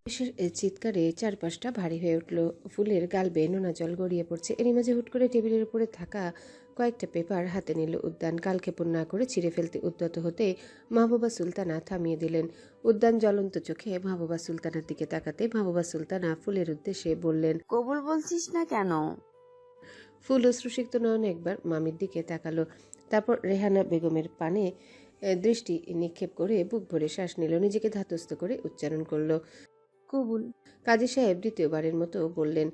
আবেশের চিৎকারে চারপাশটা ভারী হয়ে উঠল। ফুলের গাল বেয়ে নোনা জল গড়িয়ে পড়ছে। এরই মাঝে হুট করে টেবিলের উপরে থাকা কয়েকটা পেপার হাতে নিল উদ্যান। কালক্ষেপণ না করে ছিঁড়ে ফেলতে উদ্যত হতে মাহবুবা সুলতানা থামিয়ে দিলেন। উদ্যান জ্বলন্ত চোখে মাহবুবা সুলতানার দিকে তাকাতে মাহবুবা সুলতানা ফুলের উদ্দেশ্যে বললেন, কবুল বলছিস না কেন? ফুল অশ্রুসিক্ত নয়নে একবার মামির দিকে তাকালো। তারপর রেহানা বেগমের পানে দৃষ্টি নিক্ষেপ করে বুক ভরে শ্বাস নিল। নিজেকে ধাতস্থ করে উচ্চারণ করলো, কবুল। কাজী সাহেব দ্বিতীয়বারের মতো বললেন,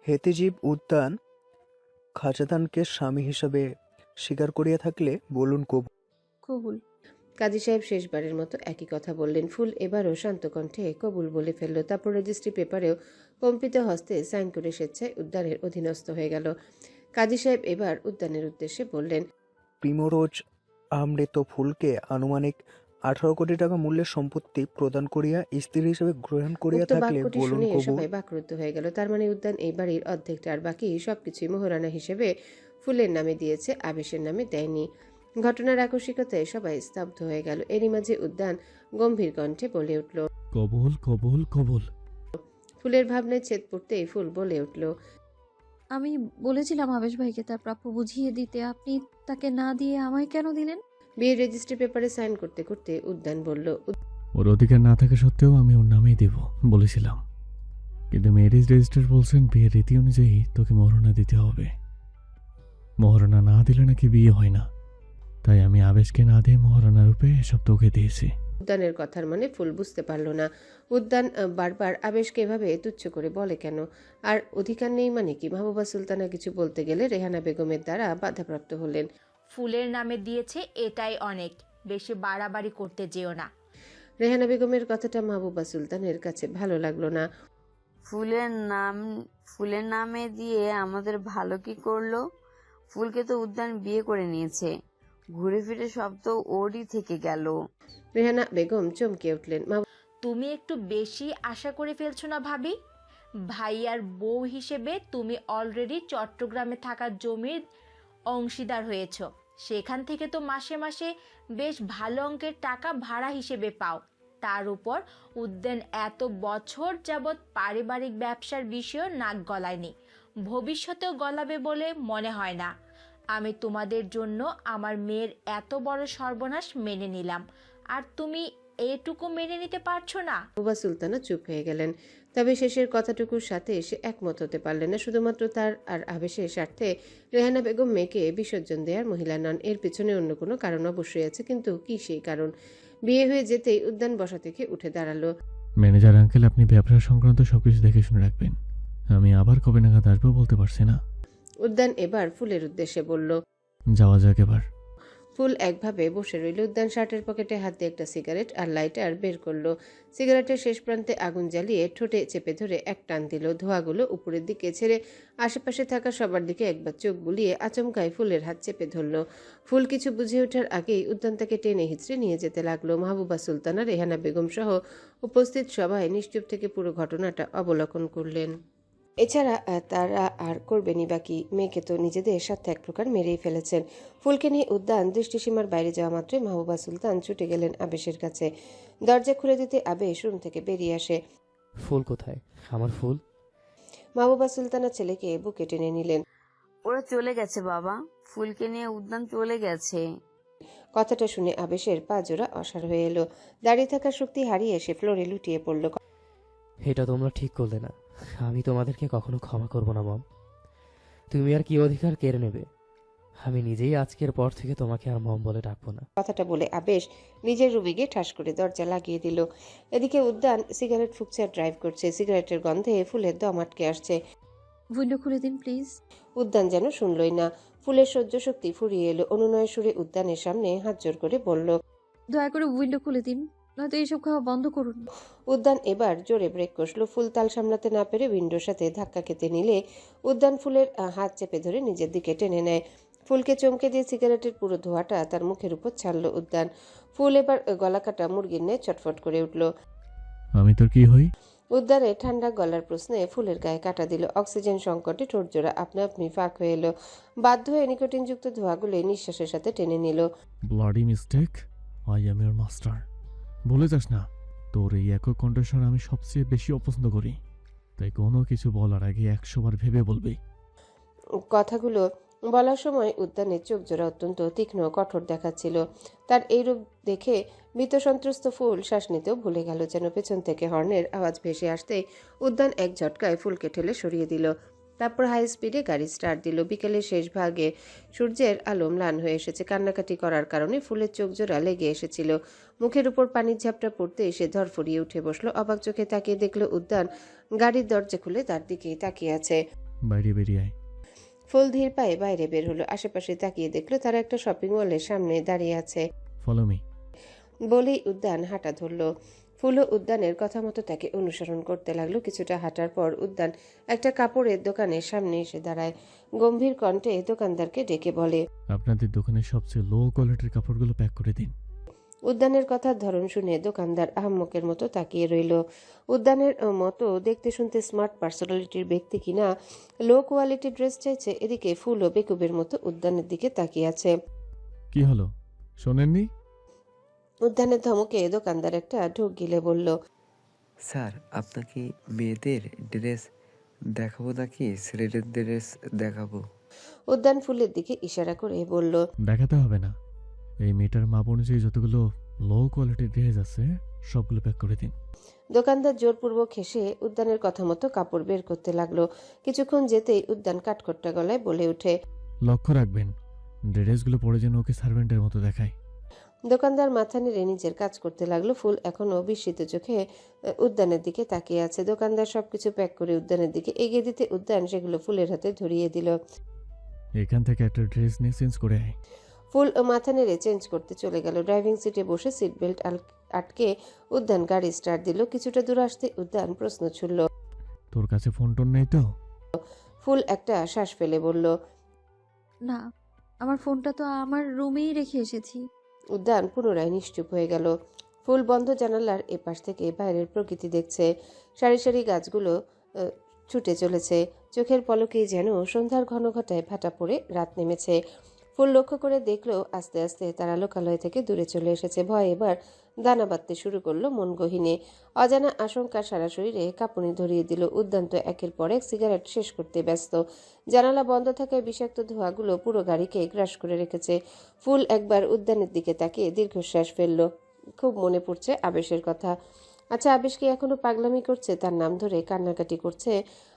হেতিজীব উদ্যান খাজাদানকে স্বামী হিসাবে স্বীকার করিয়া থাকলে বলুন কবুল। কবুল। কাজী সাহেব শেষবারের মতো একই কথা বললেন। ফুল এবারও শান্ত কণ্ঠে কবুল বলে ফেলল। তারপর রেজিস্ট্রি পেপারেও কম্পিত হস্তে সাইন করে স্বেচ্ছায় উদ্যানের অধীনস্থ হয়ে গেল। কাজী সাহেব এবার উদ্যানের উদ্দেশ্যে বললেন, প্রিমরোজ আমৃত ফুলকে আনুমানিক 18 কোটি টাকা মূল্যের সম্পত্তি প্রদান করিয়া স্ত্রী হিসেবে গ্রহণ করিয়া উক্ত থাকলে বাক্যটি বলুন শুনে কবুল। সবাই বাকরুদ্ধ হয়ে গেল। তার মানে উদ্যান এই বাড়ির অর্ধেকটা আর বাকি সবকিছুই মোহরানা হিসেবে ফুলের নামে দিয়েছে, আবেশের নামে দেয়নি। ঘটনার আকস্মিকতায় সবাই স্তব্ধ হয়ে গেল। এরই মাঝে উদ্যান গম্ভীর কণ্ঠে বলে উঠল, কবুল কবুল কবুল। ফুলের ভাবনায় ছেদ পড়তেই ফুল বলে উঠল, আমি বলেছিলাম আবেশ ভাইকে তার প্রাপ্য বুঝিয়ে দিতে, আপনি তাকে না দিয়ে আমায় কেন দিলেন? বিয়ের রেজিস্ট্রি পেপারে সাইন করতে করতে উদ্যান বলল, ওর অধিকার না থাকা সত্ত্বেও আমি ওর নামেই দেব বলেছিলাম, কিন্তু ম্যারেজ রেজিস্টার বলছেন বিয়ের রীতি অনুযায়ী তোকে মহারণা দিতে হবে। মহারণা না দিলে নাকি বিয়ে হয় না, তাই আমি আবেশকে না দিয়ে মহারণা রূপে এসব তোকে দিয়েছি। উদ্যানের কথার মানে ফুল বুঝতে পারল না। উদ্যান বারবার আবেশকে এভাবে তুচ্ছ করে বলে কেন? আর অধিকার নেই মানে কি? মাহবুবা সুলতানা কিছু বলতে গেলে রেহানা বেগমের দ্বারা বাধাপ্রাপ্ত হলেন। ফুলের নামে দিয়েছে এটাই অনেক, বেশি বাড়াবাড়ি করতে যেও না। রেহানা বেগমের কথাটা মাহবুবা সুলতানের কাছে ভালো লাগলো না। ফুলের নামে দিয়ে আমাদের ভালো কি করলো? ফুলকে তো উদ্যান বিয়ে করে নিয়েছে, ঘুরে ফিরে সব তো ওরই থেকে গেল। রেহানা বেগম চমকে উঠলেন। তুমি একটু বেশি আশা করে ফেলছো না ভাবি? ভাইয়ার বউ হিসেবে তুমি অলরেডি চট্টগ্রামে থাকা জমির অংশীদার হয়েছ। সেখান থেকে তো মাসে মাসে বেশ ভালো অঙ্কের টাকা ভাড়া হিসেবে পাও। তার উপর উদ্যান এত বছর যাবৎ পারিবারিক ব্যবসার বিষয়েও নাক গলায়নি, ভবিষ্যতেও গলাবে বলে মনে হয় না। আমি তোমাদের জন্য আমার মেয়ের এত বড় সর্বনাশ মেনে নিলাম, আর তুমি এটুকু মেনে নিতে পারছো না? মাহবুবা সুলতানা চুপ হয়ে গেলেন। তবে শেষের কথাটুকুর সাথে সে একমত হতে পারলেন না। শুধুমাত্র তার আর আবেশের স্বার্থে রেহানা বেগম মেয়েকে বিসর্জন দেওয়ার মহিলা নন। এর পিছনে অন্য কোনো কারণ অবশ্যই আছে, কিন্তু কি সেই কারণ? বিয়ে হয়ে যেতেই উদ্যান বসা থেকে উঠে দাঁড়ালো। ম্যানেজার আঙ্কেল, আপনি ব্যবসা সংক্রান্ত সবকিছু দেখে শুনে রাখবেন। আমি আবার কবে নাগাদ আসবো বলতে পারছি না। উদ্যান এবার ফুলের উদ্দেশ্যে বলল। যাওয়া যাক এবার। ফুল একভাবে বসে রইল। উদ্যান শার্টের পকেটে হাত দিয়ে একটা সিগারেট আর লাইটার বের করলো। সিগারেটের শেষ প্রান্তে আগুন জ্বালিয়ে ঠোঁটে চেপে ধরে এক টান দিল। ধোঁয়াগুলো উপরের দিকে ছেড়ে আশেপাশে থাকা সবার দিকে একবার চোখ বুলিয়ে আচমকায় ফুলের হাত চেপে ধরল। ফুল কিছু বুঝে ওঠার আগেই উদ্যান তাকে টেনে হিঁচড়ে নিয়ে যেতে লাগলো। মাহবুবা সুলতানা, রেহানা বেগম সহ উপস্থিত সবাই নিশ্চুপ থেকে পুরো ঘটনাটা অবলোকন করলেন। এছাড়া তারা আর করবেনই বাকি। মেয়েকে তো নিজেদের সাথে এক প্রকার মেরেই ফেলেছেন। ফুলকে নিয়ে উদ্যান দৃষ্টিসীমার বাইরে যাওয়া মাত্রই মাহবুবা সুলতান ছুটে গেলেন আবেশের কাছে। দরজা খুলে দিতে আবেশ রুম থেকে বেরিয়ে আসে। ফুল কোথায়? আমার ফুল? মাহবুবা সুলতানা ছেলেকে বুকে টেনে নিলেন। ওরা চলে গেছে বাবা, ফুলকে নিয়ে উদ্যান চলে গেছে। কথাটা শুনে আবেশের পা জোড়া অসাড় হয়ে এলো। দাঁড়িয়ে থাকার শক্তি হারিয়ে এসে ফ্লোরে লুটিয়ে পড়ল। এটা তোমরা ঠিক করলে না। আমি তোমাদেরকে কখনো ক্ষমা করব না মম। তুমি আর কি অধিকার কেড়ে নেবে? আমি নিজেই আজকের পর থেকে তোমাকে আর মম বলে ডাকবো না। কথাটা বলে আবেশ নিজের রুমে গিয়ে ঠাস করে দরজা লাগিয়ে দিল। এদিকে উদ্যান সিগারেট ফুঁকছে আর ড্রাইভ করছে। সিগারেটের গন্ধে ফুলের দম আটকে আসছে। উইন্ডো খুলে দিন প্লিজ। উদ্যান যেন শুনলই না। ফুলের সহ্য শক্তি ফুরিয়ে এলো। অনুনয় সুরে উদ্যানের সামনে হাত জোর করে বলল, দয়া করে উইন্ডো খুলে দিন, নয়তো এইসব খাওয়া বন্ধ করুন। উদ্যান এবার জোরে ব্রেক কষল। ফুল তাল সামলাতে না পেরে উইন্ডোর সাথে ধাক্কা খেতে নিলে উদ্যান ফুলের হাত চেপে ধরে নিজের দিকে টেনে নেয়। ফুলকে চমকে দিয়ে সিগারেটের পুরো ধোঁয়াটা তার মুখের উপর ছাড়ল উদ্যান। ফুল এবার গলা কাটা মুরগির ন্যায় চটফট করে উঠল। আমি তোর কি হই? উদ্যানের ঠান্ডা গলার প্রশ্নে ফুলের গায়ে কাটা দিল। অক্সিজেন সংকটে ঠোঁটজোড়া আপনা আপনি ফাঁক হয়ে এলো। বাধ্য হয়ে নিকোটিনযুক্ত ধোঁয়াগুলো নিঃশ্বাসের সাথে টেনে নিল। Bloody mistake. I am your master. বলে যাস না, তোর এই একক কণ্ঠস্বর আমি সবচেয়ে বেশি অপছন্দ করি, তাই কোনো কিছু বলার আগে 100 বার ভেবে বলবি। কথাগুলো বলার সময় উদ্যানের চোখ জোড়া অত্যন্ত তীক্ষ্ণ ও কঠোর দেখাচ্ছিল। তার এইরূপ দেখে ভীত সন্ত্রস্ত ফুল শ্বাস নিতেও ভুলে গেল। যেন পেছন থেকে হর্নের আওয়াজ ভেসে আসতেই উদ্যান এক ঝটকায় ফুলকে ঠেলে সরিয়ে দিল। তারপর হাই স্পিডে গাড়ি স্টার্ট দিল। বিকেলের শেষ ভাগে সূর্যের আলো ম্লান হয়ে এসেছে। কান্নাকাটি করার কারণে ফুলের চোখ জোড়া লেগে এসেছিল। মুখের উপর পানির ঝাপটা পড়তে এসে ধরফরিয়ে উঠে বসলো। অবাক চোখে তাকিয়ে দেখলো উদ্যান গাড়ির দরজা খুলে তার দিকেই তাকিয়ে আছে। বাইরে বেরিয়ে আয়। ফুল ধীর পায়ে বাইরে বের হলো। আশেপাশে তাকিয়ে দেখলো তারা একটা শপিং মলের সামনে দাঁড়িয়ে আছে। Follow me. বলেই উদ্যান হাঁটা ধরলো। ফুলও উদ্যানের কথা মতো তাকে অনুসরণ করতে লাগলো। কিছুটা হাঁটার পর উদ্যান একটা কাপড়ের দোকানের সামনে এসে দাঁড়ায়। গম্ভীর কণ্ঠে দোকানদারকে ডেকে বলে, আপনাদের দোকানের সবচেয়ে লো কোয়ালিটির কাপড়গুলো প্যাক করে দিন। উদ্যানের কথার ধরন শুনে দোকানদার আহাম্মকের মতো তাকিয়ে রইল। উদ্যানের মতো দেখতে শুনতে স্মার্ট পার্সোনালিটির ব্যক্তি কিনা লো কোয়ালিটি ড্রেস চাইছে, এদিকে ফুলও বেকুবের মতো উদ্যানের দিকে তাকিয়ে আছে। কি হলো, শোনেননি? উদ্যানের ধমকে দোকানদার একটা ঢোক গিলে বলল, স্যার, আপনাকে মেয়েদের ড্রেস দেখাবো নাকি ছেলেদের ড্রেস দেখাবো? উদ্যান ফুলের দিকে ইশারা করে বলল, দেখাতে হবে না, এই মেয়েটার মাপ অনুযায়ী যতগুলো লো কোয়ালিটির ড্রেস আছে সবগুলো প্যাক করে দিন। দোকানদার জোরপূর্বক হেসে উদ্যানের কথা মতো কাপড় বের করতে লাগলো। কিছুক্ষণ যেতেই উদ্যান কাঠখোট্টা গলায় বলে ওঠে, লক্ষ্য রাখবেন ড্রেসগুলো পরে যেন ওকে সার্ভেন্টের মতো দেখায়। দোকানদার মাথা নেড়ে নিজের কাজ করতে লাগলো। ফুল এখনো বিস্মিত চোখে উদ্যানের দিকে তাকিয়ে আছে। দোকানদার সবকিছু প্যাক করে উদ্যানের দিকে এগিয়ে দিতে উদ্যান সেগুলো ফুলের হাতে ধরিয়ে দিল। এখান থেকে একটা ড্রেস নিয়ে চেঞ্জ করে আয়। ফুল মাথা নেড়ে চেঞ্জ করতে চলে গেল। ড্রাইভিং সিটে বসে সিট বেল্ট আটকে উদ্যান গাড়ি স্টার্ট দিল। কিছুটা দূর আসতে উদ্যান প্রশ্ন ছুড়ল। তোর কাছে ফোন টোন নেই তো? ফুল একটা শ্বাস ফেলে বলল, না, আমার ফোনটা তো আমার রুমেই রেখে এসেছি। উদ্যান পুনরায় নিশ্চুপ হয়ে গেল। ফুল বন্ধ জানালার এপাশ থেকে বাইরের প্রকৃতি দেখছে। সারি সারি গাছগুলো ছুটে চলেছে। চোখের পলকেই যেন সন্ধ্যার ঘন ঘটায় ভাটা পড়ে রাত নেমেছে। ফুল লক্ষ্য করে দেখলো আস্তে আস্তে তারা লোকালয় থেকে দূরে চলে এসেছে। ভয় এবার দানা বাঁধতে শুরু করলো মন গহীনে। অজানা আশঙ্কা সারা শরীরে কাঁপুনি ধরিয়ে দিল। উদ্যান তো একের পর এক সিগারেট শেষ করতে ব্যস্ত। জানালা বন্ধ থাকায় বিষাক্ত ধোঁয়াগুলো পুরো গাড়িকে গ্রাস করে রেখেছে। ফুল একবার উদ্যানের দিকে তাকিয়ে দীর্ঘশ্বাস ফেলল। খুব মনে পড়ছে আবেশের কথা। আচ্ছা, আবেশ কি এখনো পাগলামি করছে? তার নাম ধরে কান্নাকাটি করছে?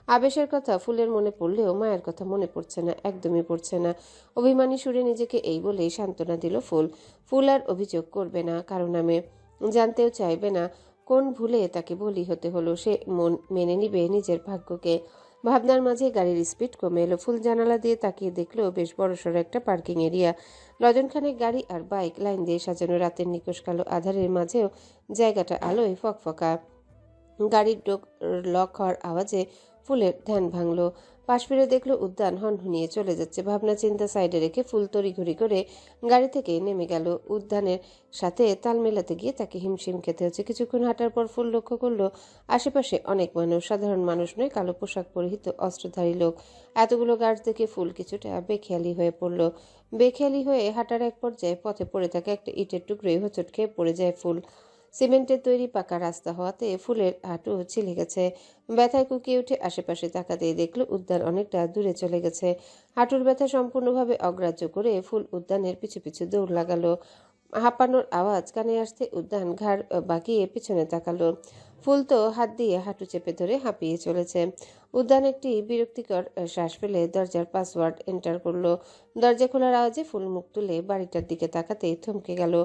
আবেশের কথা ফুলের মনে পড়লেও মায়ের কথা মনে পড়ছে না, একদমই পড়ছে না। অভিমানী সুরে নিজেকে এই বলেই সান্ত্বনা দিল ফুল। ফুল আর অভিযোগ করবে না, কারণ নামে জানতেও চাইবে না কোন ভুলে তাকে বলি হতে হলো। সে মেনে নিবে নিজের ভাগ্যকে। ভাবনার মাঝে গাড়ির স্পিড কমে এলো। ফুল জানালা দিয়ে তাকিয়ে দেখলো বেশ বড়সড় একটা পার্কিং এরিয়া। ডজনখানেক গাড়ি আর বাইক লাইন দিয়ে সাজানো। রাতের নিকশ কালো আধারের মাঝেও জায়গাটা আলোয় ফকফকা। গাড়ির লক হওয়ার আওয়াজে ফুলের ধ্যান ভাঙলো। পাশ ফিরে দেখলো উদ্যান হনহনিয়ে চলে যাচ্ছে। ভাবনা চিন্তা সাইডে রেখে ফুল তড়িঘড়ি করে গাড়ি থেকে নেমে গেল। উদ্যানের সাথে তাল মেলাতে গিয়ে তাকে হিমশিম খেতে হচ্ছে। কিছুক্ষণ হাঁটার পর ফুল লক্ষ্য করলো আশেপাশে অনেক মানুষ। সাধারণ মানুষ নয়, কালো পোশাক পরিহিত অস্ত্রধারী লোক। এতগুলো গাছ দেখে ফুল কিছুটা বেখেয়ালি হয়ে পড়ল। বেখেয়ালি হয়ে হাঁটার এক পর্যায়ে পথে পড়ে থাকে একটা ইটের টুকরোয় হোঁচট খেয়ে পড়ে যায় ফুল। সিমেন্টের তৈরি পাকা রাস্তা হওয়াতে ফুলের হাঁটু ছিলে গেছে। ব্যথায় কুকিয়ে উঠে আশেপাশে তাকাতেই দেখলো উদ্যান অনেকটা দূরে চলে গেছে। হাঁটুর ব্যথা সম্পূর্ণভাবে অগ্রাহ্য করে ফুল উদ্যানের পিছু পিছু দৌড় লাগালো। হাঁপানোর আওয়াজ কানে আসতে উদ্যান ঘাড় বাঁকিয়ে পিছনে তাকালো। ফুল তো হাত দিয়ে হাঁটু চেপে ধরে হাঁপিয়ে চলেছে। উদ্যান একটি বিরক্তিকর শ্বাস ফেলে দরজার পাসওয়ার্ড এন্টার করলো। দরজা খোলার আওয়াজে ফুল মুখ তুলে বাড়িটার দিকে তাকাতেই থমকে গেল।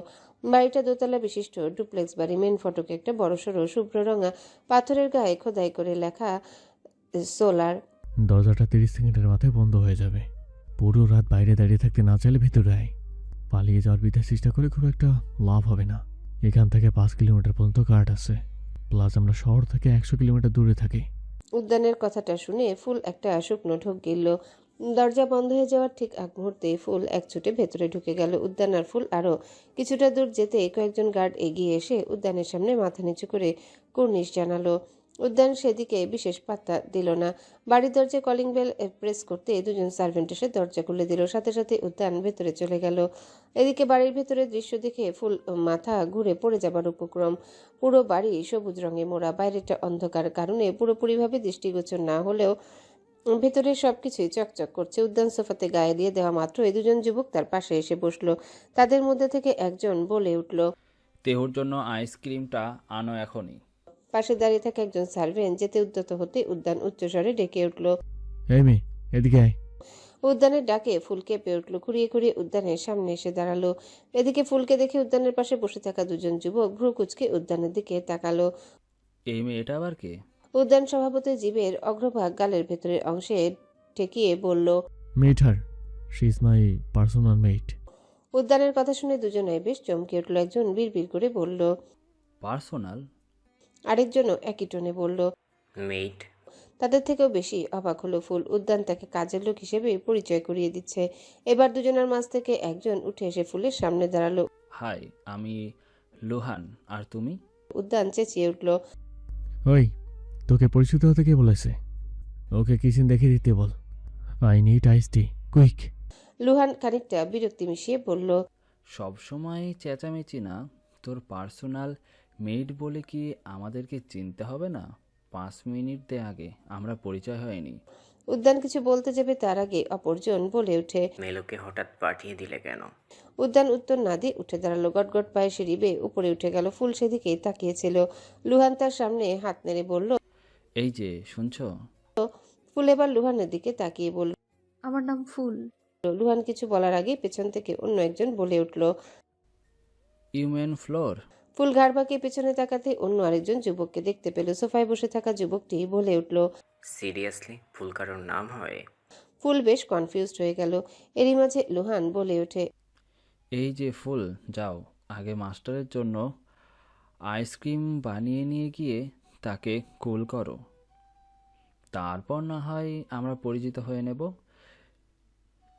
বাড়িটা দোতলা বিশিষ্ট ডুপ্লেক্স বাড়ি। মেন ফটকে একটা বড়সড় শুভ্র রঙা পাথরের গায়ে খোদাই করে লেখা সোলার। দরজাটা 30 সেকেন্ডের মাথায় বন্ধ হয়ে যাবে। পুরো রাত বাইরে দাঁড়িয়ে থাকতে না চাইলে ভেতরে আয়। পালিয়ে যাওয়ার বিধার চেষ্টা করে খুব একটা লাভ হবে না। এখান থেকে 5 কিলোমিটার পর্যন্ত কার্ড আছে, প্লাস আমরা শহর থেকে 100 কিলোমিটার দূরে থাকি। উদ্যানের কথাটা শুনে ফুল একটা শুকনো ঢোক গিলল। দরজা বন্ধ হয়ে যাওয়ার ঠিক আগ মুহূর্তে ফুল এক ছুটে ভেতরে ঢুকে গেল। উদ্যান আর ফুল আরো কিছুটা দূর যেতে কয়েকজন গার্ড এগিয়ে এসে উদ্যানের সামনে মাথা নিচু করে কুর্নিশ জানালো। উদ্যান সেদিকে বিশেষ পাত্তা দিল না। বাড়ির দরজায় কলিং বেল প্রেস করতে দুজন সার্ভেন্ট এসে দরজা খুলে দিল। সাথে সাথে উদ্যান ভেতরে চলে গেল। এদিকে বাড়ির ভেতরে দৃশ্য দেখে ফুল মাথা ঘুরে পড়ে যাবার উপক্রম। পুরো বাড়ি সবুজ রঙে মোড়া, বাইরেটা অন্ধকার কারণে পুরোপুরিভাবে দৃষ্টিগোচর না হলেও ভেতরে সবকিছুই চকচক করছে। উদ্যান সোফাতে গায়ে দিয়ে দেওয়া মাত্র এই দুজন যুবক তার পাশে এসে বসলো। তাদের মধ্যে থেকে একজন বলে উঠল, তেহুর জন্য আইসক্রিমটা আনো এখনই। পাশে দাঁড়িয়ে থাকা একজন সার্ভেন্ট যেতে উদ্যত হতে উদ্যান উচ্চস্বরে ডেকে উঠল। এই মেয়ে, এদিকে আয়। উদ্যানের ডাকে ফুল কেঁপে উঠল। খুঁড়িয়ে খুঁড়িয়ে উদ্যানের সামনে এসে দাঁড়ালো। এদিকে ফুলকে দেখে উদ্যানের পাশে বসে থাকা দুজন যুবক ভ্রু কুচকে উদ্যানের দিকে তাকালো। এই মেয়েটা আবার কে? উদ্যান স্বভাবতই জীবের অগ্রভাগ গালের ভেতরের অংশে ঠেকিয়ে বলল। মেট হার, শি ইজ মাই পার্সোনাল মেট। উদ্যানের কথা শুনে দুজনাই বেশ চমকে উঠল। একজন বিড়বিড় করে বলল, পার্সোনাল? আরেকজনও একই টোনে বলল। মেইট। তাদের থেকেও বেশি অবাক হলো ফুল। উদ্যান তাকে কাজের লোক হিসেবে পরিচয় করিয়ে দিচ্ছে। এবার দুজনের মাঝ থেকে একজন উঠে এসে ফুলের সামনে দাঁড়ালো। হাই, আমি লোহান। আর তুমি? উদ্যান চেঁচিয়ে উঠল। ওই, তোকে পরিচিত হতে কে বলেছে? ওকে কিচেন দেখে দিতে বল। I need ice tea, quick. Luhan খানিকটা বিরক্তি মিশিয়ে বলল, সবসময় চেঁচামেচি না। তোর পার্সোনাল মেড বলে কি আমাদেরকে চিনতে হবে না? 5 মিনিট দে আগে, আমরা পরিচয় হয়নি। উদ্যান কিছু বলতে যাবে তার আগে অপরজন বলে ওঠে। মেলোকে হঠাৎ পাঠিয়ে দিলে কেন? উদ্যান উত্তর না দিয়ে উঠে দাঁড়ালো। গটগট পায়ে সিঁড়ি বেয়ে উপরে উঠে গেল। ফুল সেদিকেই তাকিয়েছিল। লুহান তার সামনে হাত নেড়ে বলল। এই যে শুনছো? ফুল এবার লুহানের দিকে তাকিয়ে বলল। আমার নাম ফুল। লুহান কিছু বলার আগে পেছন থেকে অন্য একজন বলে উঠল। Human floor. ফুল ঘাড় বাঁকিয়ে পেছনে তাকাতে অন্য আরেকজন যুবককে দেখতে পেল। সোফায় বসে থাকা যুবকটি বলে উঠল। সিরিয়াসলি, ফুল কারোর নাম হয়? ফুল বেশ কনফিউজড হয়ে গেল। এরই মাঝে লুহান বলে ওঠে। এই যে ফুল, যাও আগে মাস্টারের জন্য আইসক্রিম বানিয়ে নিয়ে গিয়ে তাকে কুল করো। তারপর না হয় আমরা পরিচিত হয়ে নেব।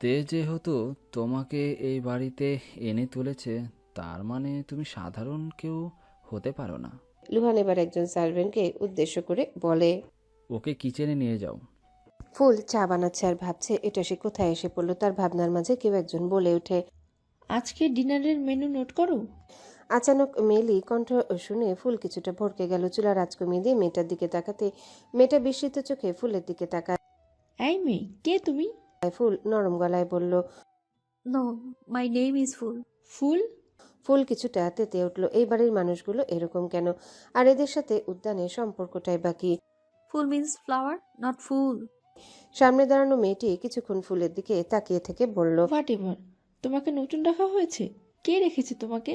তে যেহেতু তোমাকে এই বাড়িতে এনে তুলেছে, তার মানে তুমি সাধারণ কেউ হতে পারো না। লুহান এবার একজন সার্ভেন্টকে উদ্দেশ্য করে বলে। ওকে কিচেনে নিয়ে যাও। ফুল চা বানাচ্ছে আর ভাবছে এটা সে কোথায় এসে পড়লো। তার ভাবনার মাঝে কেউ একজন বলে ওঠে। আজকে ডিনারের মেনু নোট করো। আচানক মেলি কণ্ঠ শুনে ফুল কিছুটা ভড়কে গেল। চুলা রাজ কমিয়ে দিয়ে মেয়েটার দিকে তাকাতে মেয়েটা বিস্মিত চোখে ফুলের দিকে তাকায়। এই মেয়ে, কে তুমি? ফুল নরম গলায় বলল। No, my name is Phul. Phul? Phul কিছুটা তেতে উঠল। এই বাড়ির মানুষগুলো এরকম কেন? আর এদের সাথে উদ্যানের সম্পর্কটাই বাকি। ফুল মিন্স ফ্লাওয়ার, নট ফুল। সামনে দাঁড়ানো মেয়েটি কিছুক্ষণ ফুলের দিকে তাকিয়ে থেকে বলল। What ever. তোমাকে নতুন রাখা হয়েছে? কে রেখেছে তোমাকে?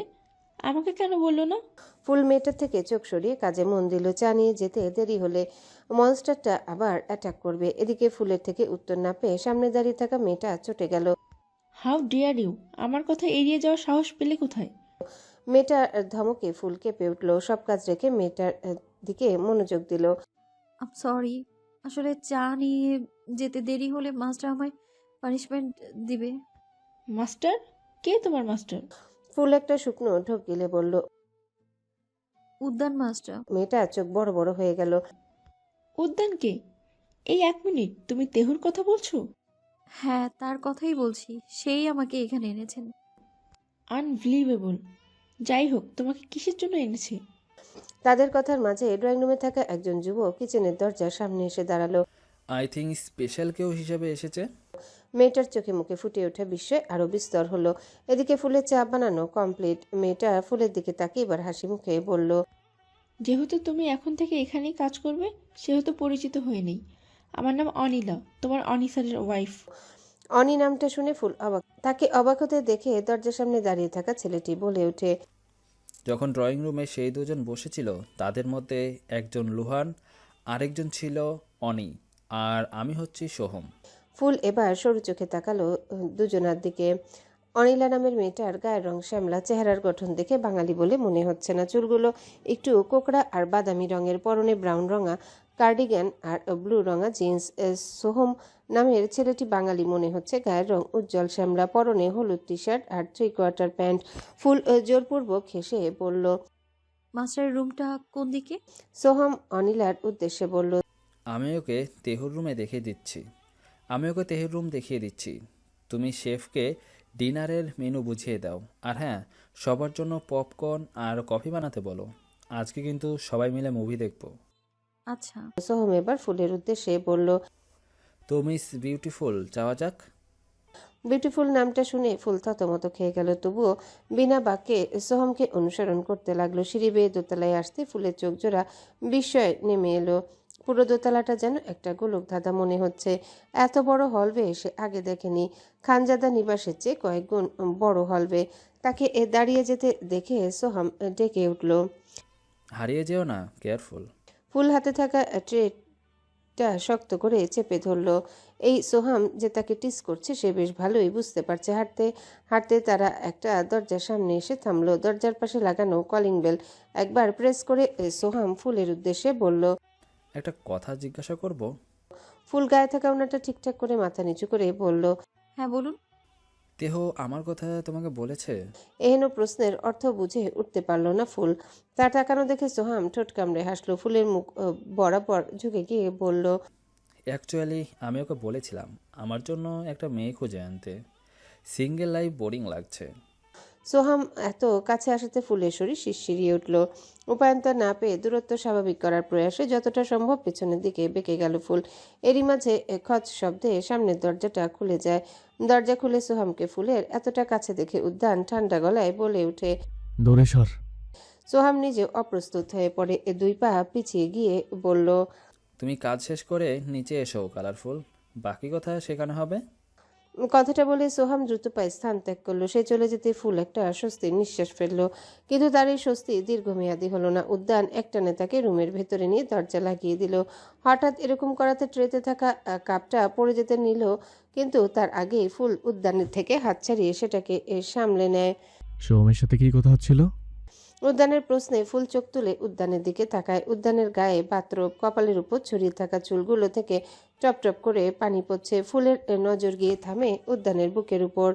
আমাকে কেন বললো না? ফুল মেয়েটার থেকে চোখ সরিয়ে কাজে মন দিল। চা নিয়ে যেতে দেরি হলে মনস্টারটা আবার অ্যাটাক করবে। এদিকে ফুলের থেকে উত্তর না পেয়ে সামনে দাঁড়িয়ে থাকা মেয়েটা চটে গেল। How dare you! আমার কথা এড়িয়ে যাওয়ার সাহস পেলে কোথায়? মেয়েটার ধমকে ফুল কেঁপে উঠল। সব কাজ রেখে মেয়েটার দিকে মনোযোগ দিল। আম সরি, আসলে চা নিয়ে যেতে দেরি হলে মাস্টার আমায় পানিশমেন্ট দিবে। মাস্টার? কে তোমার মাস্টার? ফুল একটা শুকনো ঢোক গিলে বলল। উদ্যান মাস্টার। মেয়েটা চোখ বড় বড় হয়ে গেল। উদ্যান কে? এই 1 মিনিট, তুমি তেহুর কথা বলছো? হ্যাঁ, তার কথাই বলছি। সেই আমাকে এখানে এনেছেন। আনবিলিভেবল। যাই হোক, তোমাকে কিসের জন্য এনেছে? তাদের কথার মাঝে ড্রয়িং রুমে থাকা একজন যুবক কিচেনের দরজার সামনে এসে দাঁড়ালো। আই থিঙ্ক স্পেশাল কেউ হিসেবে এসেছে। মেয়েটার চোখে মুখে ফুটে ওঠা বিস্ময় আরো বিস্তর হলো। এদিকে ফুলের চা বানানো কমপ্লিট। মেয়েটা ফুলের দিকে তাকিয়ে এবার হাসি মুখে বলল। যেহেতু তুমি এখন থেকে এখানেই কাজ করবে, সেহেতু পরিচিত হয়ে নেই। আমার নাম অনিলা, তোমার অনিসারের ওয়াইফ। অনি নামটা শুনে ফুল অবাক। তাকে অবাক হতে দেখে দরজার সামনে দাঁড়িয়ে থাকা ছেলেটি বলে ওঠে। যখন ড্রয়িং রুমে সেই দুজন বসেছিল, তাদের মধ্যে একজন লুহান, আরেকজন ছিল অনি, আর আমি হচ্ছি সোহম। ফুল এবার সরু চোখে তাকালো দুজনার দিকে। অনিলা নামের মেয়েটার গায়ের রং শ্যামলা। চেহারার গঠন দেখে বাঙালি বলে মনে হচ্ছে না। চুলগুলো একটু কোকড়া আর বাদামি রঙের। পরনে ব্রাউন রঙা কার্ডিগান আর ব্লু রঙা জিন্স। সোহম নামের ছেলেটি বাঙালি মনে হচ্ছে। গায়ের রং উজ্জ্বল শ্যামলা। পরনে হলুদ টি শার্ট আর 3/4 প্যান্ট। ফুল জোরপূর্বক হেসে বলল। মাস্টারের রুমটা কোন দিকে? সোহাম অনিলার উদ্দেশ্যে বলল। আমি ওকে তেহুর রুম দেখিয়ে দিচ্ছি। তুমি শেফকে ডিনারের মেনু বুঝিয়ে দাও। আর হ্যাঁ, সবার জন্য পপকর্ন আর কফি বানাতে বলো। আজকে কিন্তু সবাই মিলে মুভি দেখবো। আচ্ছা। সোহম এবার ফুলের উদ্দেশ্যে বলল। তো মিস বিউটিফুল, যাওয়া যাক। বিউটিফুল নামটা শুনে ফুল থতমত খেয়ে গেল, তবুও বিনা বাক্যে সোহমকে অনুসরণ করতে লাগলো। সিঁড়ি বেয়ে দোতলায় আসতে ফুলের চোখ জোড়া বিস্ময়ে নেমে এলো। পুরো দোতলাটা যেন একটা গোলক ধাঁধা মনে হচ্ছে। এত বড় হলওয়ে সে আগে দেখেনি। খানজাদা নিবাসের চেয়ে কয়েক গুণ বড় হলওয়ে। তাকে দাঁড়িয়ে যেতে দেখে সোহম ডেকে উঠল। হারিয়ে যেও না, কেয়ারফুল। ফুল হাতে থাকা ট্রেটা শক্ত করে চেপে ধরল। এই সোহাম যে তাকে টিস করছে সে বেশ ভালোই বুঝতে পারছে। হাঁটতে হাঁটতে তারা একটা দরজার সামনে এসে থামলো। দরজার পাশে লাগানো কলিং বেল একবার প্রেস করে সোহাম ফুলের উদ্দেশ্যে বলল। একটা কথা জিজ্ঞাসা করব? ফুল গায়ে থাকা ওনাটা ঠিকঠাক করে মাথা নিচু করে বলল। হ্যাঁ বলুন। তেহ আমার কথা তোমাকে বলেছে? এহেন প্রশ্নের অর্থ বুঝে উঠতে পারল না ফুল। তার তাকানো দেখে সোহাম ঠোঁট কামড়ে হাসলো। ফুলের মুখ বরাবর ঝুঁকে গিয়ে বলল। অ্যাকচুয়ালি আমি ওকে বলেছিলাম আমার জন্য একটা মেয়ে খুঁজে আনতে। সিঙ্গেল লাইফ বোরিং লাগছে। সোহাম এত কাছে আসাতে ফুলের শরীর শিরশিরিয়ে উঠল। উপায়ন্তর না পেয়ে দূরত্ব স্বাভাবিক করার প্রয়াসে যতটা সম্ভব পেছনের দিকে বেঁকে গেল ফুল। এরই মাঝে খচ শব্দে সামনের দরজাটা খুলে যায়। দরজা খুলে সোহামকে ফুলের এতটা কাছে দেখে উদ্যান ঠান্ডা গলায় বলে ওঠে। দৌড়ে সর। সোহাম নিজে অপ্রস্তুত হয়ে পড়ে দুই পা পিছিয়ে গিয়ে বলল। তুমি কাজ শেষ করে নিচে এসো কালারফুল, বাকি কথা সেখানে হবে। কথাটা বলে সোহাম দ্রুত পায়ে স্থান ত্যাগ করলো। সে চলে যেতে ফুল একটা স্বস্তির নিঃশ্বাস ফেললো। কিন্তু তার এই স্বস্তি দীর্ঘমেয়াদী হলো না। উদ্যান একটানে তাকে রুমের ভেতরে নিয়ে দরজা লাগিয়ে দিল। হঠাৎ এরকম করাতে ট্রেতে থাকা কাপটা পড়ে যেতে নিল, কিন্তু তার আগেই ফুল উদ্যানের থেকে হাত ছাড়িয়ে সেটাকে সামলে নেয়। সোমের সাথে কি কথা হচ্ছিল? উদ্যানের প্রশ্নে ফুল চোখ তুলে উদ্যানের দিকে তাকায়। উদ্যানের গায়ে বাথরোব, কপালের উপর ছড়িয়ে থাকা চুলগুলো থেকে টপ টপ করে পানি পড়ছে। ফুলের নজর গিয়ে থামে উদ্যানের বুকের উপর।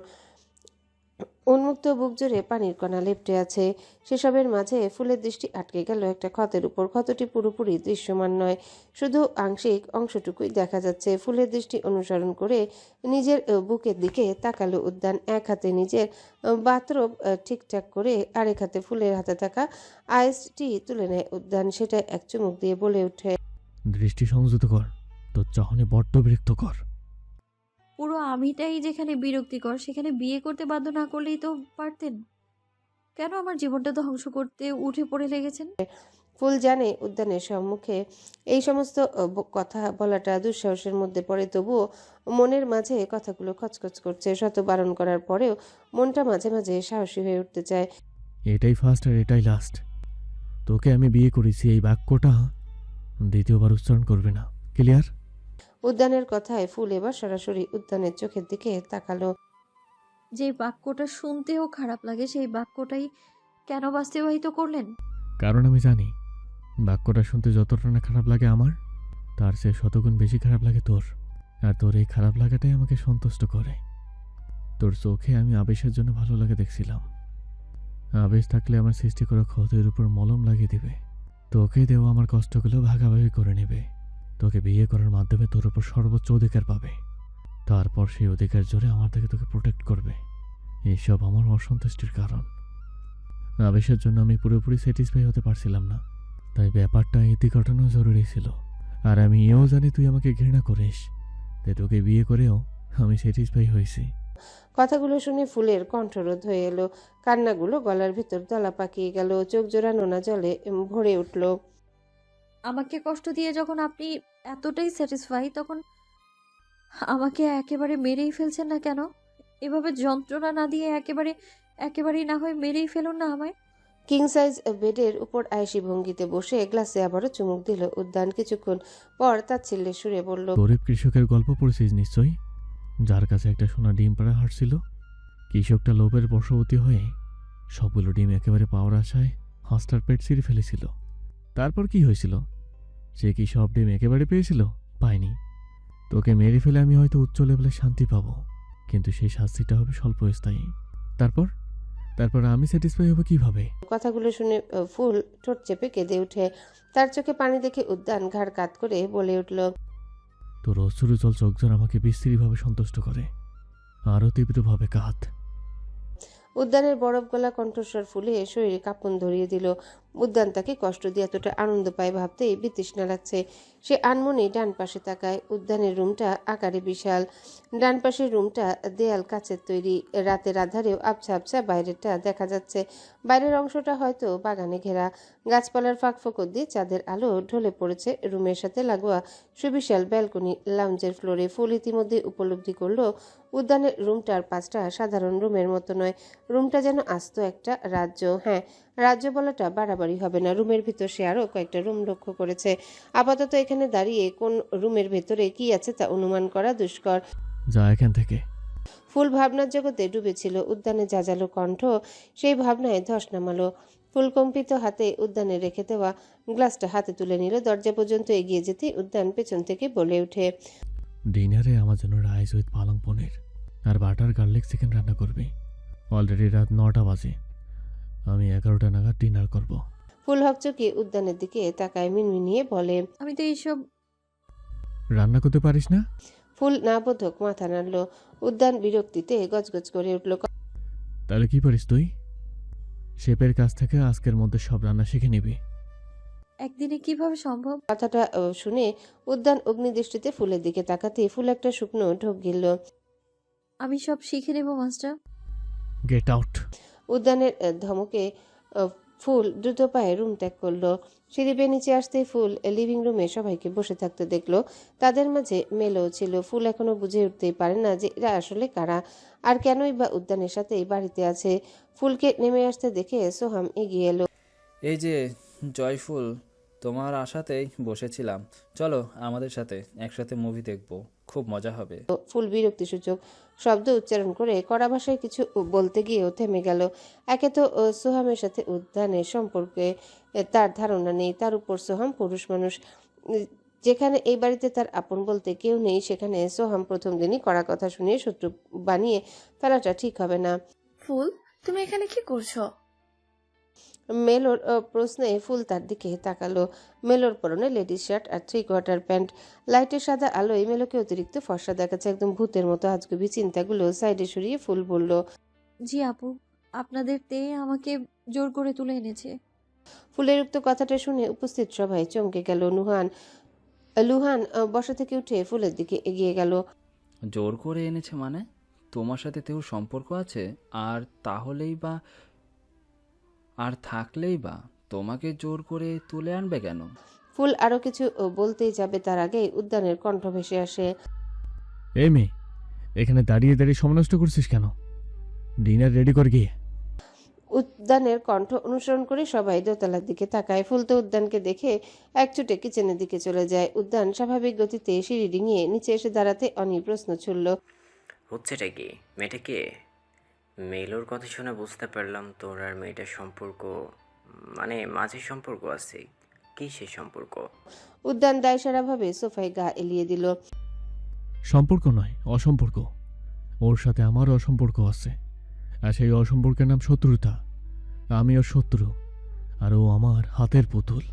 উন্মুক্ত বুক জুড়ে পানির কণা লেপ্টে আছে। সেসবের মাঝে ফুলের দৃষ্টি আটকে গেল একটা ক্ষতের উপর। ক্ষতটি পুরোপুরি দৃশ্যমান নয়, শুধু আংশিক অংশটুকুই দেখা যাচ্ছে। ফুলের দৃষ্টি অনুসরণ করে নিজের বুকের দিকে তাকালো উদ্যান। এক হাতে নিজের বাথরোব ঠিকঠাক করে আরেক হাতে ফুলের হাতে থাকা আইসড টি তুলে নেয় উদ্যান। সেটা এক চুমুক দিয়ে বলে ওঠে। দৃষ্টি সংযত কর, তোর চাহনি বড্ড বিরক্ত কর। পুরো আমিটাই যেখানে বিরক্তিকর, সেখানে বিয়ে করতে বাধ্য না করলেই তো পারতেন। কেন আমার জীবনটা ধ্বংস করতে উঠে পড়ে লেগেছেন? ফুল জানে উদ্যানের সম্মুখে এই সমস্ত কথা বলাটা দুঃসাহসের মধ্যে পড়ে, তবুও মনের মাঝে কথাগুলো খচখচ করছে। শত বারণ করার পরেও মনটা মাঝে মাঝে সাহসী হয়ে উঠতে চায়। এটাই ফার্স্ট আর এটাই লাস্ট। তোকে আমি বিয়ে করেছি, এই বাক্যটা দ্বিতীয়বার উচ্চারণ করবে না, ক্লিয়ার? উদ্যানের কথায় ফুল এবার সরাসরি উদ্যানের চোখের দিকে তাকালো। যে বাক্যটা শুনতেও খারাপ লাগে সেই বাক্যটাই কেন বাস্তবায়িত করলেন? কারণ আমি জানি বাক্যটা শুনতে যতটা না খারাপ লাগে আমার, তার চেয়ে শতগুণ বেশি খারাপ লাগে তোর। আর তোর এই খারাপ লাগাটাই আমাকে সন্তুষ্ট করে। তোর চোখে আমি আবেশের জন্য ভালো লাগে দেখছিলাম। আবেশ থাকলে আমার সৃষ্টি করা ক্ষতির উপর মলম লাগিয়ে দিবে। তোকে দেওয়া আমার কষ্টগুলো ভাগাভাগি করে নেবে। তোকে বিয়ে করার মাধ্যমে তোর উপর সর্বোচ্চ অধিকার পাবে। তারপর সেই অধিকার জোরে আমার থেকে তোকে প্রোটেক্ট করবে। এইসব আমার অসন্তুষ্টির কারণ। আবেশের জন্য আমি পুরোপুরি স্যাটিসফাই হতে পারছিলাম না, তাই ব্যাপারটা ইতি ঘটানো জরুরি ছিল। আর আমি এও জানি তুই আমাকে ঘৃণা করিস, তাই তোকে বিয়ে করেও আমি স্যাটিসফাই হয়েছি। কথাগুলো শুনে ফুলের কণ্ঠরোধ হয়ে এলো। কান্নাগুলো গলার ভিতর দলা পাকিয়ে গেল। চোখ জোড়া নোনা জলে ভরে উঠল। আমাকে কষ্ট দিয়ে যখন আপনি এতটাই স্যাটিসফাই, তখন আমাকে একেবারে মেরেই ফেলছেন না কেন? এভাবে যন্ত্রণা না দিয়ে একেবারেই না হয় মেরেই ফেলুন না আমায়। কিং সাইজ বেডের উপর আয়েশি ভঙ্গিতে বসে গ্লাসে আবারও চুমুক দিল উদ্যান। কিছুক্ষণ পর তাচ্ছিল্যের সুরে বলল। গরিব কৃষকের গল্প পড়েছিস নিশ্চয়ই, যার কাছে একটা সোনা ডিম পাড়া হাট ছিল। কৃষকটা লোভের বশবর্তী হয়ে সবগুলো ডিম একেবারে পাওয়ার আশায় হাঁসটার পেট ছিঁড়ে ফেলেছিল। তারপর কি হয়েছিল? সে কি সব ডিম একেবারে পেয়েছিল? পায়নি। তোকে মেরে ফেলে আমি হয়তো উচ্চ লেভেলে শান্তি পাবো, কিন্তু সেই শাস্তিটা হবে স্বল্পস্থায়ী। তারপর আমি স্যাটিসফাই হবো কিভাবে? কথাগুলো শুনে ফুল ঠোঁট চেপে কেঁদে ওঠে। তার চোখে পানি দেখে উদ্যান ঘাড় কাত করে বলে উঠল, তোর অশ্রুজল চোখজোর আমাকে বিশ্রীভাবে সন্তুষ্ট করে। আরও তীব্রভাবে কাঁদ। উদ্যানের বরফ গলা কণ্ঠস্বর ফুলে শরীরে কাঁপন ধরিয়ে দিল। উদ্যান তাকে কষ্ট দিয়ে এতটা আনন্দ পায় ভাবতেই বিতৃষ্ণা লাগছে। সে আনমনে ডান পাশে তাকায়। উদ্যানের রুমটা আকারে বিশাল। ডান পাশের রুমটা দেয়াল কাচের তৈরি। রাতের আধারেও আবছা আবছা বাইরেটা দেখা যাচ্ছে। বাইরের অংশটা হয়তো বাগানে ঘেরা। গাছপালার ফাঁকফোকর দিয়ে চাঁদের আলো ঢলে পড়েছে রুমের সাথে লাগোয়া সুবিশাল ব্যালকনি লাউঞ্জের ফ্লোরে। ফুল ইতিমধ্যে উপলব্ধি করলো উদ্যানের রুমটার 5টা সাধারণ রুমের মতো নয়। রুমটা যেন আস্ত একটা রাজ্য। হ্যাঁ, রাজ্য বলাটা বাড়াবাড়ি হবে না। রুমের ভিতর সে আরও কয়েকটা রুম লক্ষ্য করেছে। আপাতত এখানে দাঁড়িয়ে কোন রুমের ভেতরে কি আছে তা অনুমান করা দুষ্কর। যা এখান থেকে। ফুল ভাবনার জগতে ডুবেছিল। উদ্যানে জাজালো কণ্ঠ সেই ভাবনায় ধস নামালো। ফুলকম্পিত হাতে উদ্যানে রেখে দেওয়া গ্লাসটা হাতে তুলে নিল। দরজা পর্যন্ত এগিয়ে যেতে উদ্যান পেছন থেকে বলে ওঠে, ডিনারে আমার জন্য রাইস উইথ পালং পনির আর বাটার গার্লিক চিকেন রান্না করবি। অলরেডি রাত 9টা বাজে। আমি 11টা নাগাদ ডিনার করব। ফুল হকচকিয়ে উদ্যানের দিকে তাকায় মিনমিনিয়ে বলে, আমি তো এইসব রান্না করতে পারিস না? ফুল না বোধক মাথা নাড়ল। উদ্যান বিরক্তিতে গজগজ করে উঠল, তাহলে কি পারিস তুই? শেফের কাছ থেকে আজকের মধ্যে সব রান্না শিখে নিবি। একদিনে কিভাবে সম্ভব? কথাটা শুনে উদ্যান অগ্নিদৃষ্টিতে ফুলের দিকে তাকাতে ফুল একটা শুকনো ঢোক গিলল। আমি সব শিখে নেব মাস্টার। Get out. উদ্যানের ধমকে ফুল দ্রুত পায়ে রুম ত্যাগ করলো। সিঁড়ি বেয়ে নিচে আসতেই ফুল লিভিং রুমে সবাইকে বসে থাকতে দেখলো। তাদের মাঝে মেলো ছিল। ফুল এখনো বুঝে উঠতেই পারে না যে এরা আসলে কারা, আর কেনই বা উদ্যানের সাথে এই বাড়িতে আছে। ফুলকে নেমে আসতে দেখে সোহাম এগিয়ে এলো। এই যে জয়ফুল, তোমার আশাতেই বসেছিলাম। চলো আমাদের সাথে একসাথে মুভি দেখবো, খুব মজা হবে। ফুল বিরক্তিসূচক শব্দ উচ্চারণ করে কড়া ভাষায় কিছু বলতে গিয়েও থেমে গেল। একে তো সোহামের সাথে উদ্যানের সম্পর্কে তার ধারণা নেই, তার উপর সোহাম পুরুষ মানুষ। যেখানে এই বাড়িতে তার আপন বলতে কেউ নেই, সেখানে সোহাম প্রথম দিনই কড়া কথা শুনিয়ে শত্রু বানিয়ে ফেলাটা ঠিক হবে না। ফুল, তুমি এখানে কি করছো? মেলোর প্রশ্নে ফুল তার দিকে তাকালো। মেলোর পরনে লেডিস শার্ট আর 3/4 প্যান্ট। লাইটের সাদা আলোয় মেলোকে অতিরিক্ত ফর্সা দেখাচ্ছে, একদম ভূতের মতো। আজগুবি চিন্তাগুলো সাইডে সরিয়ে ফুল বলল, জি আপু, আপনাদের তে আমাকে জোর করে তুলে এনেছে। ফুলের উক্ত কথাটা শুনে উপস্থিত সবাই চমকে গেল। লুহান বসা থেকে উঠে ফুলের দিকে এগিয়ে গেল। জোর করে এনেছে মানে? তোমার সাথে তেও সম্পর্ক আছে? আর তাহলেই বা, আর থাকলেই বা তোমাকে জোর করে তুলে আনবে কেন? ফুল আরো কিছু বলতেই যাবে, তার আগেই উদ্যানের কণ্ঠ ভেসে আসে, এই মেয়ে, এখানে দাঁড়িয়ে দাঁড়িয়ে সময় নষ্ট করছিস কেন? ডিনার রেডি কর গিয়ে। উদ্যানের কণ্ঠ অনুসরণ করে সবাই দোতলার দিকে তাকায়। ফুল তো উদ্যানকে দেখে একচুটে কিচেনের দিকে চলে যায়। উদ্যান স্বাভাবিক গতিতে সিঁড়ি ডিঙিয়ে নিচে এসে দাঁড়াতে অনি প্রশ্ন ছুড়ল, হচ্ছেটা কি? মেয়েটা কে? মেলোর কথা শুনে বুঝতে পারলাম তোর আর মেয়েটার সম্পর্ক, মানে মাঝে সম্পর্ক আছে। কি সেই সম্পর্ক? উদ্যান দায়সারাভাবে সোফায় গা এলিয়ে দিল। সম্পর্ক নয়, অসম্পর্ক। ওর সাথে আমার অসম্পর্ক আছে, আর সেই অসম্পর্কের নাম শত্রুতা। আমি ওর শত্রু, আর ও আমার হাতের পুতুল।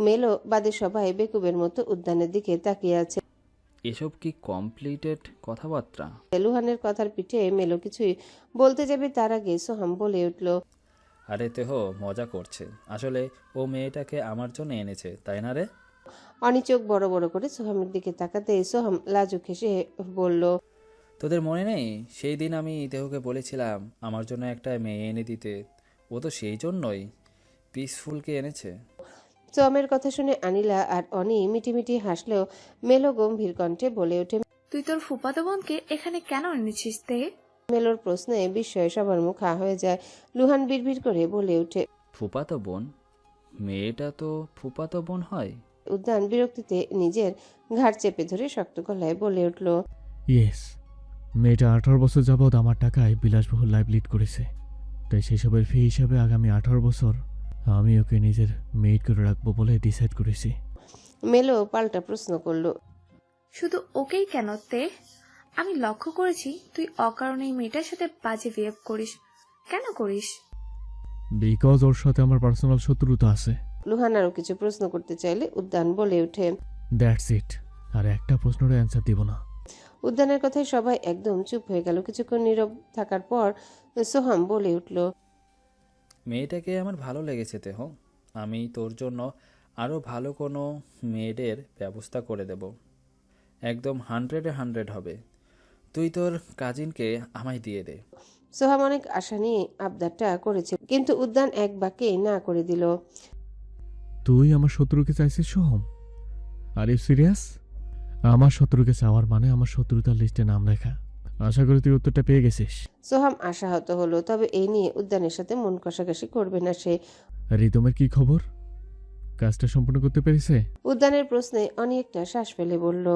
মেলো বাদে সবাই বেকুবের মতো উদ্যানের দিকে তাকিয়ে আছে। এসব কি কমপ্লিটেড কথাবার্তা? লুহানের কথার পিঠে মেলো কিছুই বলতে যাবে, তার আগে সোহাম বলে উঠল, আরে তেহ মজা করছে, আসলে ও মেয়েটাকে আমার জন্য এনেছে, তাই না রে? অনি চোখ বড় বড় করে সোহামের দিকে তাকাতে সোহাম লাজুক হেসে বলল, তোদের মনে নেই সেই দিন আমি তেহকে বলেছিলাম আমার জন্য একটা মেয়ে এনে দিতে? ও তো সেই জন্যই পিসফুলকে এনেছে। সোহামের কথা শুনে আনিলা আর অনি মিটিমিটি হাসলেও মেলো গম্ভীর কণ্ঠে বলে ওঠে, তুই তোর ফুফাতো বোনকে এখানে কেন এনেছিস তে? মেলোর প্রশ্নে বিস্ময়ে সবার মুখ হা হয়ে যায়। লুহান বিড়বিড় করে বলে ওঠে, ফুপাতো বোন? মেয়েটা তো ফুপাতো বোন হয়। উদ্যান বিরক্তিতে নিজের ঘাড় চেপে ধরে শক্ত গলায় বলে উঠল, ইয়েস, মেয়েটা 18 বছর যাবৎ আমার টাকায় বিলাসবহুল লাইফ লিড করেছে, তাই সেসবের ফি হিসাবে আগামী 18 বছর আমি ওকে নিজের মেড করে রাখবো বলে ডিসাইড করেছি। মেলো পাল্টা প্রশ্ন করলো, শুধু ওকেই কেন তে? আমি লক্ষ্য করেছি তুই অকারণে এই মেয়েটার সাথে বাজে বিহেভ করিস। কেন করিস? বিকজ ওর সাথে আমার পার্সোনাল শত্রুতা আছে। লুহান আরও কিছু প্রশ্ন করতে চাইলে উদ্যান বলে ওঠে, দ্যাটস ইট। আর একটা প্রশ্নের অ্যান্সার দিব না। উদ্যানের কথায় সবাই একদম চুপ হয়ে গেল। কিছুক্ষণ নীরব থাকার পর সোহাম বলে উঠল, মেয়েটাকে আমার ভালো লেগেছে তেহ। আমি তোর জন্য আরও ভালো কোনো মেয়েদের ব্যবস্থা করে দেব। একদম 100-এ 100 হবে। তুই তোর কাজিনকে আমায় দিয়ে দে। সোহাম অনেক আশা নিয়ে আবদারটা করেছে, কিন্তু উদ্যান এক বাক্যে না করে দিল। তুই আমার শত্রুকে চাইছিস সোহম? Are you serious? আমার শত্রুকে চাওয়ার মানে আমার শত্রুতার লিস্টে নাম লেখা। আশা করি তুই উত্তরটা পেয়ে গেছিস। সোহাম আশাহত হলো, তবে এই নিয়ে উদ্যানের সাথে মন কষাকষি করবে না সে। রিদমের কি খবর? কাজটা সম্পূর্ণ করতে পেরেছে? উদ্যানের প্রশ্নে অনেকটা শ্বাস ফেলে বলল,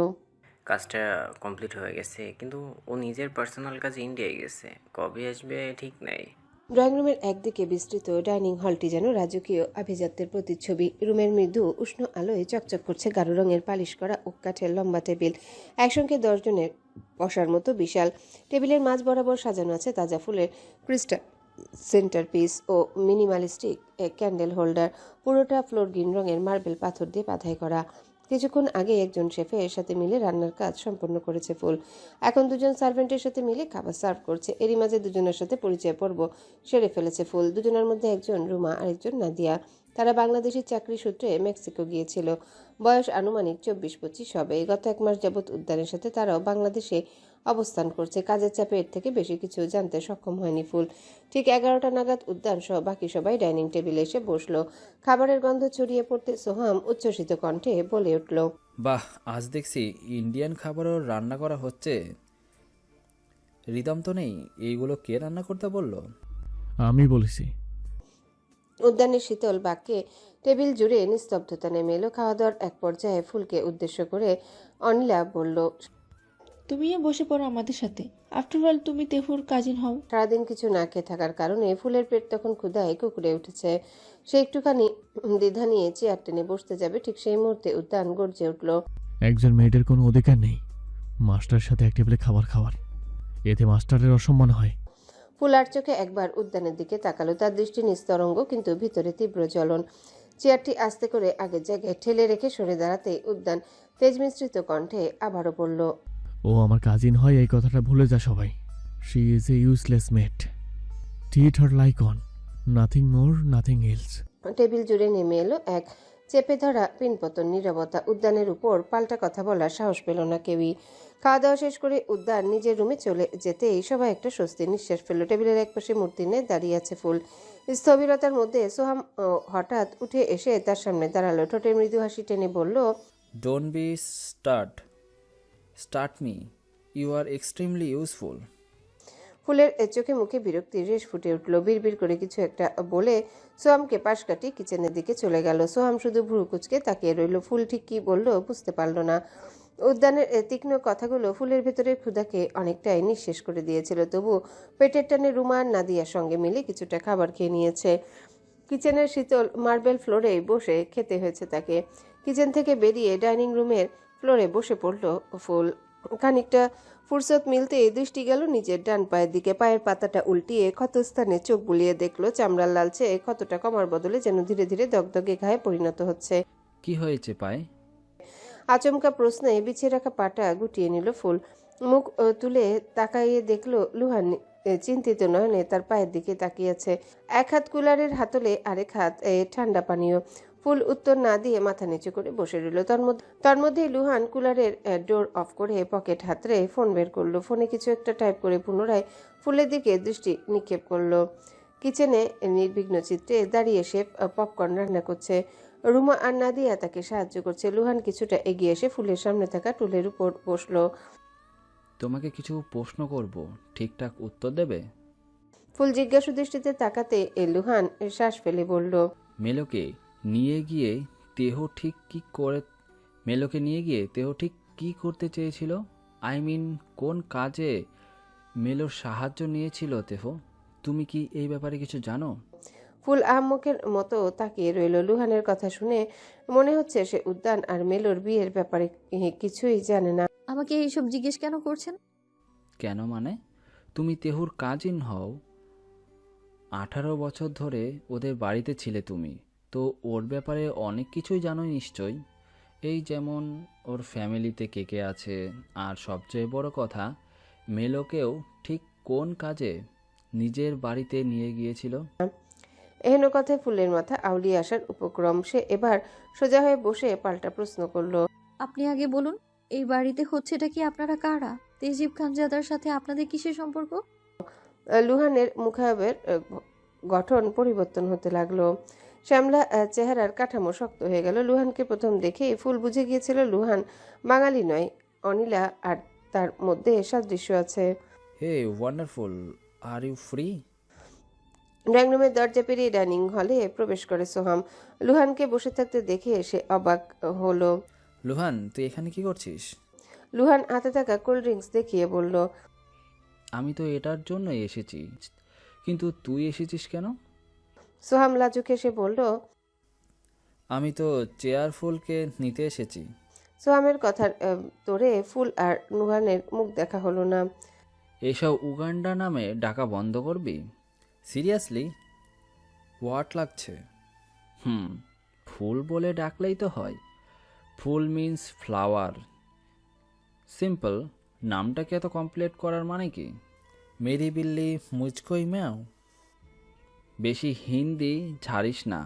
কাজটা কমপ্লিট হয়ে গেছে, কিন্তু ও নিজের পার্সোনাল কাজে ইন্ডিয়ায় গেছে। কবে আসবে ঠিক নাই। ড্রয়িং রুমের একদিকে বিস্তৃত ডাইনিং হলটি যেন রাজকীয় আভিজাত্যের প্রতিচ্ছবি। রুমের মৃদু উষ্ণ আলোয় চকচক করছে গাঢ় রঙের পালিশ করা ওক কাঠের লম্বা টেবিল, একসঙ্গে 10 জনের বসার মতো বিশাল। টেবিলের মাঝ বরাবর সাজানো আছে তাজা ফুলের ক্রিস্টাল সেন্টারপিস ও মিনিমালিস্টিক ক্যান্ডেল হোল্ডার। পুরোটা ফ্লোর গ্রিন রঙের মার্বেল পাথর দিয়ে বাধাই করা। কিছুক্ষণ আগে একজন শেফের সাথে মিলে রান্নার কাজ সম্পন্ন করেছে ফুল। এখন দুজন সার্ভেন্টের সাথে মিলে খাবার সার্ভ করছে। এরই মাঝে দুজনের সাথে পরিচয় পর্ব সেরে ফেলেছে ফুল। দুজনের মধ্যে একজন রুমা, আরেকজন নাদিয়া। তারা বাংলাদেশি চাকরি সূত্রে মেক্সিকো গিয়েছিল। বয়স আনুমানিক 24-25 হবে। গত 1 মাস যাবৎ উদ্যানের সাথে তারাও বাংলাদেশে অবস্থান করছে। কাজের চাপে এর থেকে বেশি কিছু জানতে সক্ষম হয়নি ফুল। ঠিক 11টা নাগাদ উদ্যান সহ বাকি সবাই ডাইনিং টেবিলে এসে বসলো। খাবারের গন্ধ ছড়িয়ে পড়তে সোহাম উচ্ছ্বসিত কণ্ঠে বলে উঠল, বাহ, আজ দেখছি ইন্ডিয়ান খাবারও রান্না করা হচ্ছে। রিদম তো নেই, এইগুলো কে রান্না করতে বললো? আমি বলেছি। উদ্যানের শীতল বাক্যে টেবিল জুড়ে নিস্তব্ধতা নেমে এলো। খাওয়া দাওয়ার এক পর্যায়ে ফুলকে উদ্দেশ্য করে অনিলা বলল, তুমিও বসে পড়ো আমাদের সাথে। আফটারঅল তুমি তেহুর কাজিন হও। সারাদিন কিছু না খেয়ে থাকার কারণে ফুলের পেট তখন ক্ষুধায় কুকুরে উঠেছে। সে একটুখানি দ্বিধা নিয়ে চেয়ার টেনে বসতে যাবে, ঠিক সেই মুহূর্তে উদ্যান গর্জে উঠল, একজন মেয়েদের কোনো অধিকার নেই মাস্টারের সাথে এক টেবিলে খাবার খাওয়ার। এতে মাস্টারের অসম্মান হয়। ফুল আর চোখে একবার উদ্যানের দিকে তাকালো। তার দৃষ্টি নিস্তরঙ্গ, কিন্তু ভিতরে তীব্র জ্বলন। চেয়ারটি আস্তে করে আগের জায়গায় ঠেলে রেখে সরে দাঁড়াতেই উদ্যান তেজ মিশ্রিত কণ্ঠে আবারও বলল, ও আমার কাজিন হয় এই কথাটা ভুলে যা সবাই। She is a useless mate. Treat her like on, nothing more nothing else. Table জুড়ে নেমে এলো এক চেপে ধরা পিনপতন নীরবতা। উদ্যানের উপর পাল্টা কথা বলার সাহস পেল না কেউই। খাওয়া দাওয়া শেষ করে উদ্যান নিজের রুমে চলে যেতেই সবাই একটা স্বস্তির নিঃশ্বাস ফেলল। টেবিলের একপাশে মূর্তি নিয়ে দাঁড়িয়ে আছে ফুল। স্থবিরতার মধ্যে সোহাম হঠাৎ উঠে এসে তার সামনে দাঁড়ালো। ঠোঁটে মৃদু হাসি টেনে বলল, don't be start me, you are extremely useful. ফুলের চোখে মুখে বিরক্তির রেশ ফুটে উঠল। বিড়বিড় করে কিছু একটা বলে সোহামকে পাশ কাটিয়ে কিচেনের দিকে চলে গেল। সোহাম শুধু ভ্রু কুচকে তাকিয়ে রইল। ফুল ঠিক কি বলল বুঝতে পারল না। উদ্যানের তীক্ষ্ণ কথাগুলো ফুলের ভেতরের ক্ষুধাকে অনেকটাই নিঃশেষ করে দিয়েছিল। তবু পেটের টানে রুমা আর নাদিয়ার সঙ্গে মিলে কিছুটা খাবার খেয়ে নিয়েছে। কিচেনের শীতল মার্বেল ফ্লোরে বসে খেতে হয়েছে তাকে। কিচেন থেকে বেরিয়ে ডাইনিং রুমের ফ্লোরে বসে পড়ল ফুল। খানিকটা ফুরসত মিলতে দৃষ্টি গেল নিজের ডান পায়ের দিকে। পায়ের পাতাটা উল্টিয়ে ক্ষতস্থানে চোখ বুলিয়ে দেখলো চামড়ার লালচে ক্ষতটা কমার বদলে যেন ধীরে ধীরে দগদগে ঘায়ে পরিণত হচ্ছে। কি হয়েছে পায়ে? আচমকা প্রশ্নে বিছিয়ে রাখা পাটা গুটিয়ে নিল ফুল। মুখ তুলে তাকাইয়ে দেখলো লুহান চিন্তিত নয়নে তার পায়ের দিকে তাকিয়েছে। এক হাত কুলারের হাতলে, আরেক হাত ঠান্ডা পানীয়। ফুল উত্তর না দিয়ে মাথা নিচু করে বসে রইল। তার মধ্যেই লুহান কুলারের ডোর অফ করে পকেট হাতড়ে ফোন বের করলো। ফোনে কিছু একটা টাইপ করে পুনরায় ফুলের দিকে দৃষ্টি নিক্ষেপ করলো। কিচেনে নির্বিঘ্ন চিত্রে দাঁড়িয়ে সে পপকর্ন রান্না করছে। রুমা আর নাদিয়া তাকে সাহায্য করছে। লুহান কিছুটা এগিয়ে এসে ফুলের সামনে থাকা টুলের উপর বসলো। তোমাকে কিছু প্রশ্ন করব, ঠিকঠাক উত্তর দেবে? ফুল জিজ্ঞাসু দৃষ্টিতে তাকাতে লুহান শ্বাস ফেলে বলল, মেলোকে নিয়ে গিয়ে তেহ ঠিক কি করতে চেয়েছিল? আই মিন, কোন কাজে মেলোর সাহায্য নিয়েছিল তেহ? তুমি কি এই ব্যাপারে কিছু জানো? ফুল আহম্মকের মতো তাকিয়ে রইল। লুহানের কথা শুনে মনে হচ্ছে সে উদ্যান আর মেলোর বিয়ের ব্যাপারে কিছুই জানে না। আমাকে এইসব জিজ্ঞেস কেন করছেন? কেন মানে? তুমি তেহুর কাজিন হও, 18 বছর ধরে ওদের বাড়িতে ছিলে তুমি, তো ওর ব্যাপারে অনেক কিছুই জানোই নিশ্চয়ই। এই যেমন ওর ফ্যামিলিতে কে কে আছে, আর সবচেয়ে বড় কথা, মেলোকেও ঠিক কোন কাজে নিজের বাড়িতে নিয়ে গিয়েছিল। এহেন কথায় ফুলের মাথা আউলিয়ে আসার উপক্রম। সে এবার সোজা হয়ে বসে পাল্টা প্রশ্ন করলো। আপনি আগে বলুন, এই বাড়িতে হচ্ছেটা কি? আপনারা কারা? তেজিব খানজাদার সাথে আপনাদের কিসের সম্পর্ক? লুহানের মুখাবের গঠন পরিবর্তন হতে লাগলো। শ্যামলা চেহারার কাঠামো শক্ত হয়ে গেল। লুহানকে প্রথম দেখেই ফুল বুঝে গিয়েছিল লুহান বাঙালি নয়, অনিলা, আর তার মধ্যে সাদৃশ্য আছে। Hey wonderful, are you free? Drawing রুমের দরজা পেরিয়ে ডাইনিং হলে প্রবেশ করে সোহাম। লুহানকে বসে থাকতে দেখে সে অবাক হলো। লুহান, তুই এখানে কি করছিস? লুহান হাতে থাকা কোল্ড ড্রিঙ্কস দেখিয়ে বলল, আমি তো এটার জন্যই এসেছি, কিন্তু তুই এসেছিস কেন? সোহাম লাজুক হেসে বলল, আমি তো চেয়ারফুলকে নিতে এসেছি। সোহামের কথার তোরে ফুল আর লুহানের মুখ দেখা হলো না। এইসব উগান্ডা নামে ডাকা বন্ধ করবি? সিরিয়াসলি? হোয়াট লাগছে? ফুল বলে ডাকলেই তো হয়। ফুল মিন্স ফ্লাওয়ার, সিম্পল। নামটাকে এত কমপ্লিট করার মানে কি? মেরি বিল্লি মুঝকোই ম্যাও। বেশি হিন্দি ঝাড়িস না,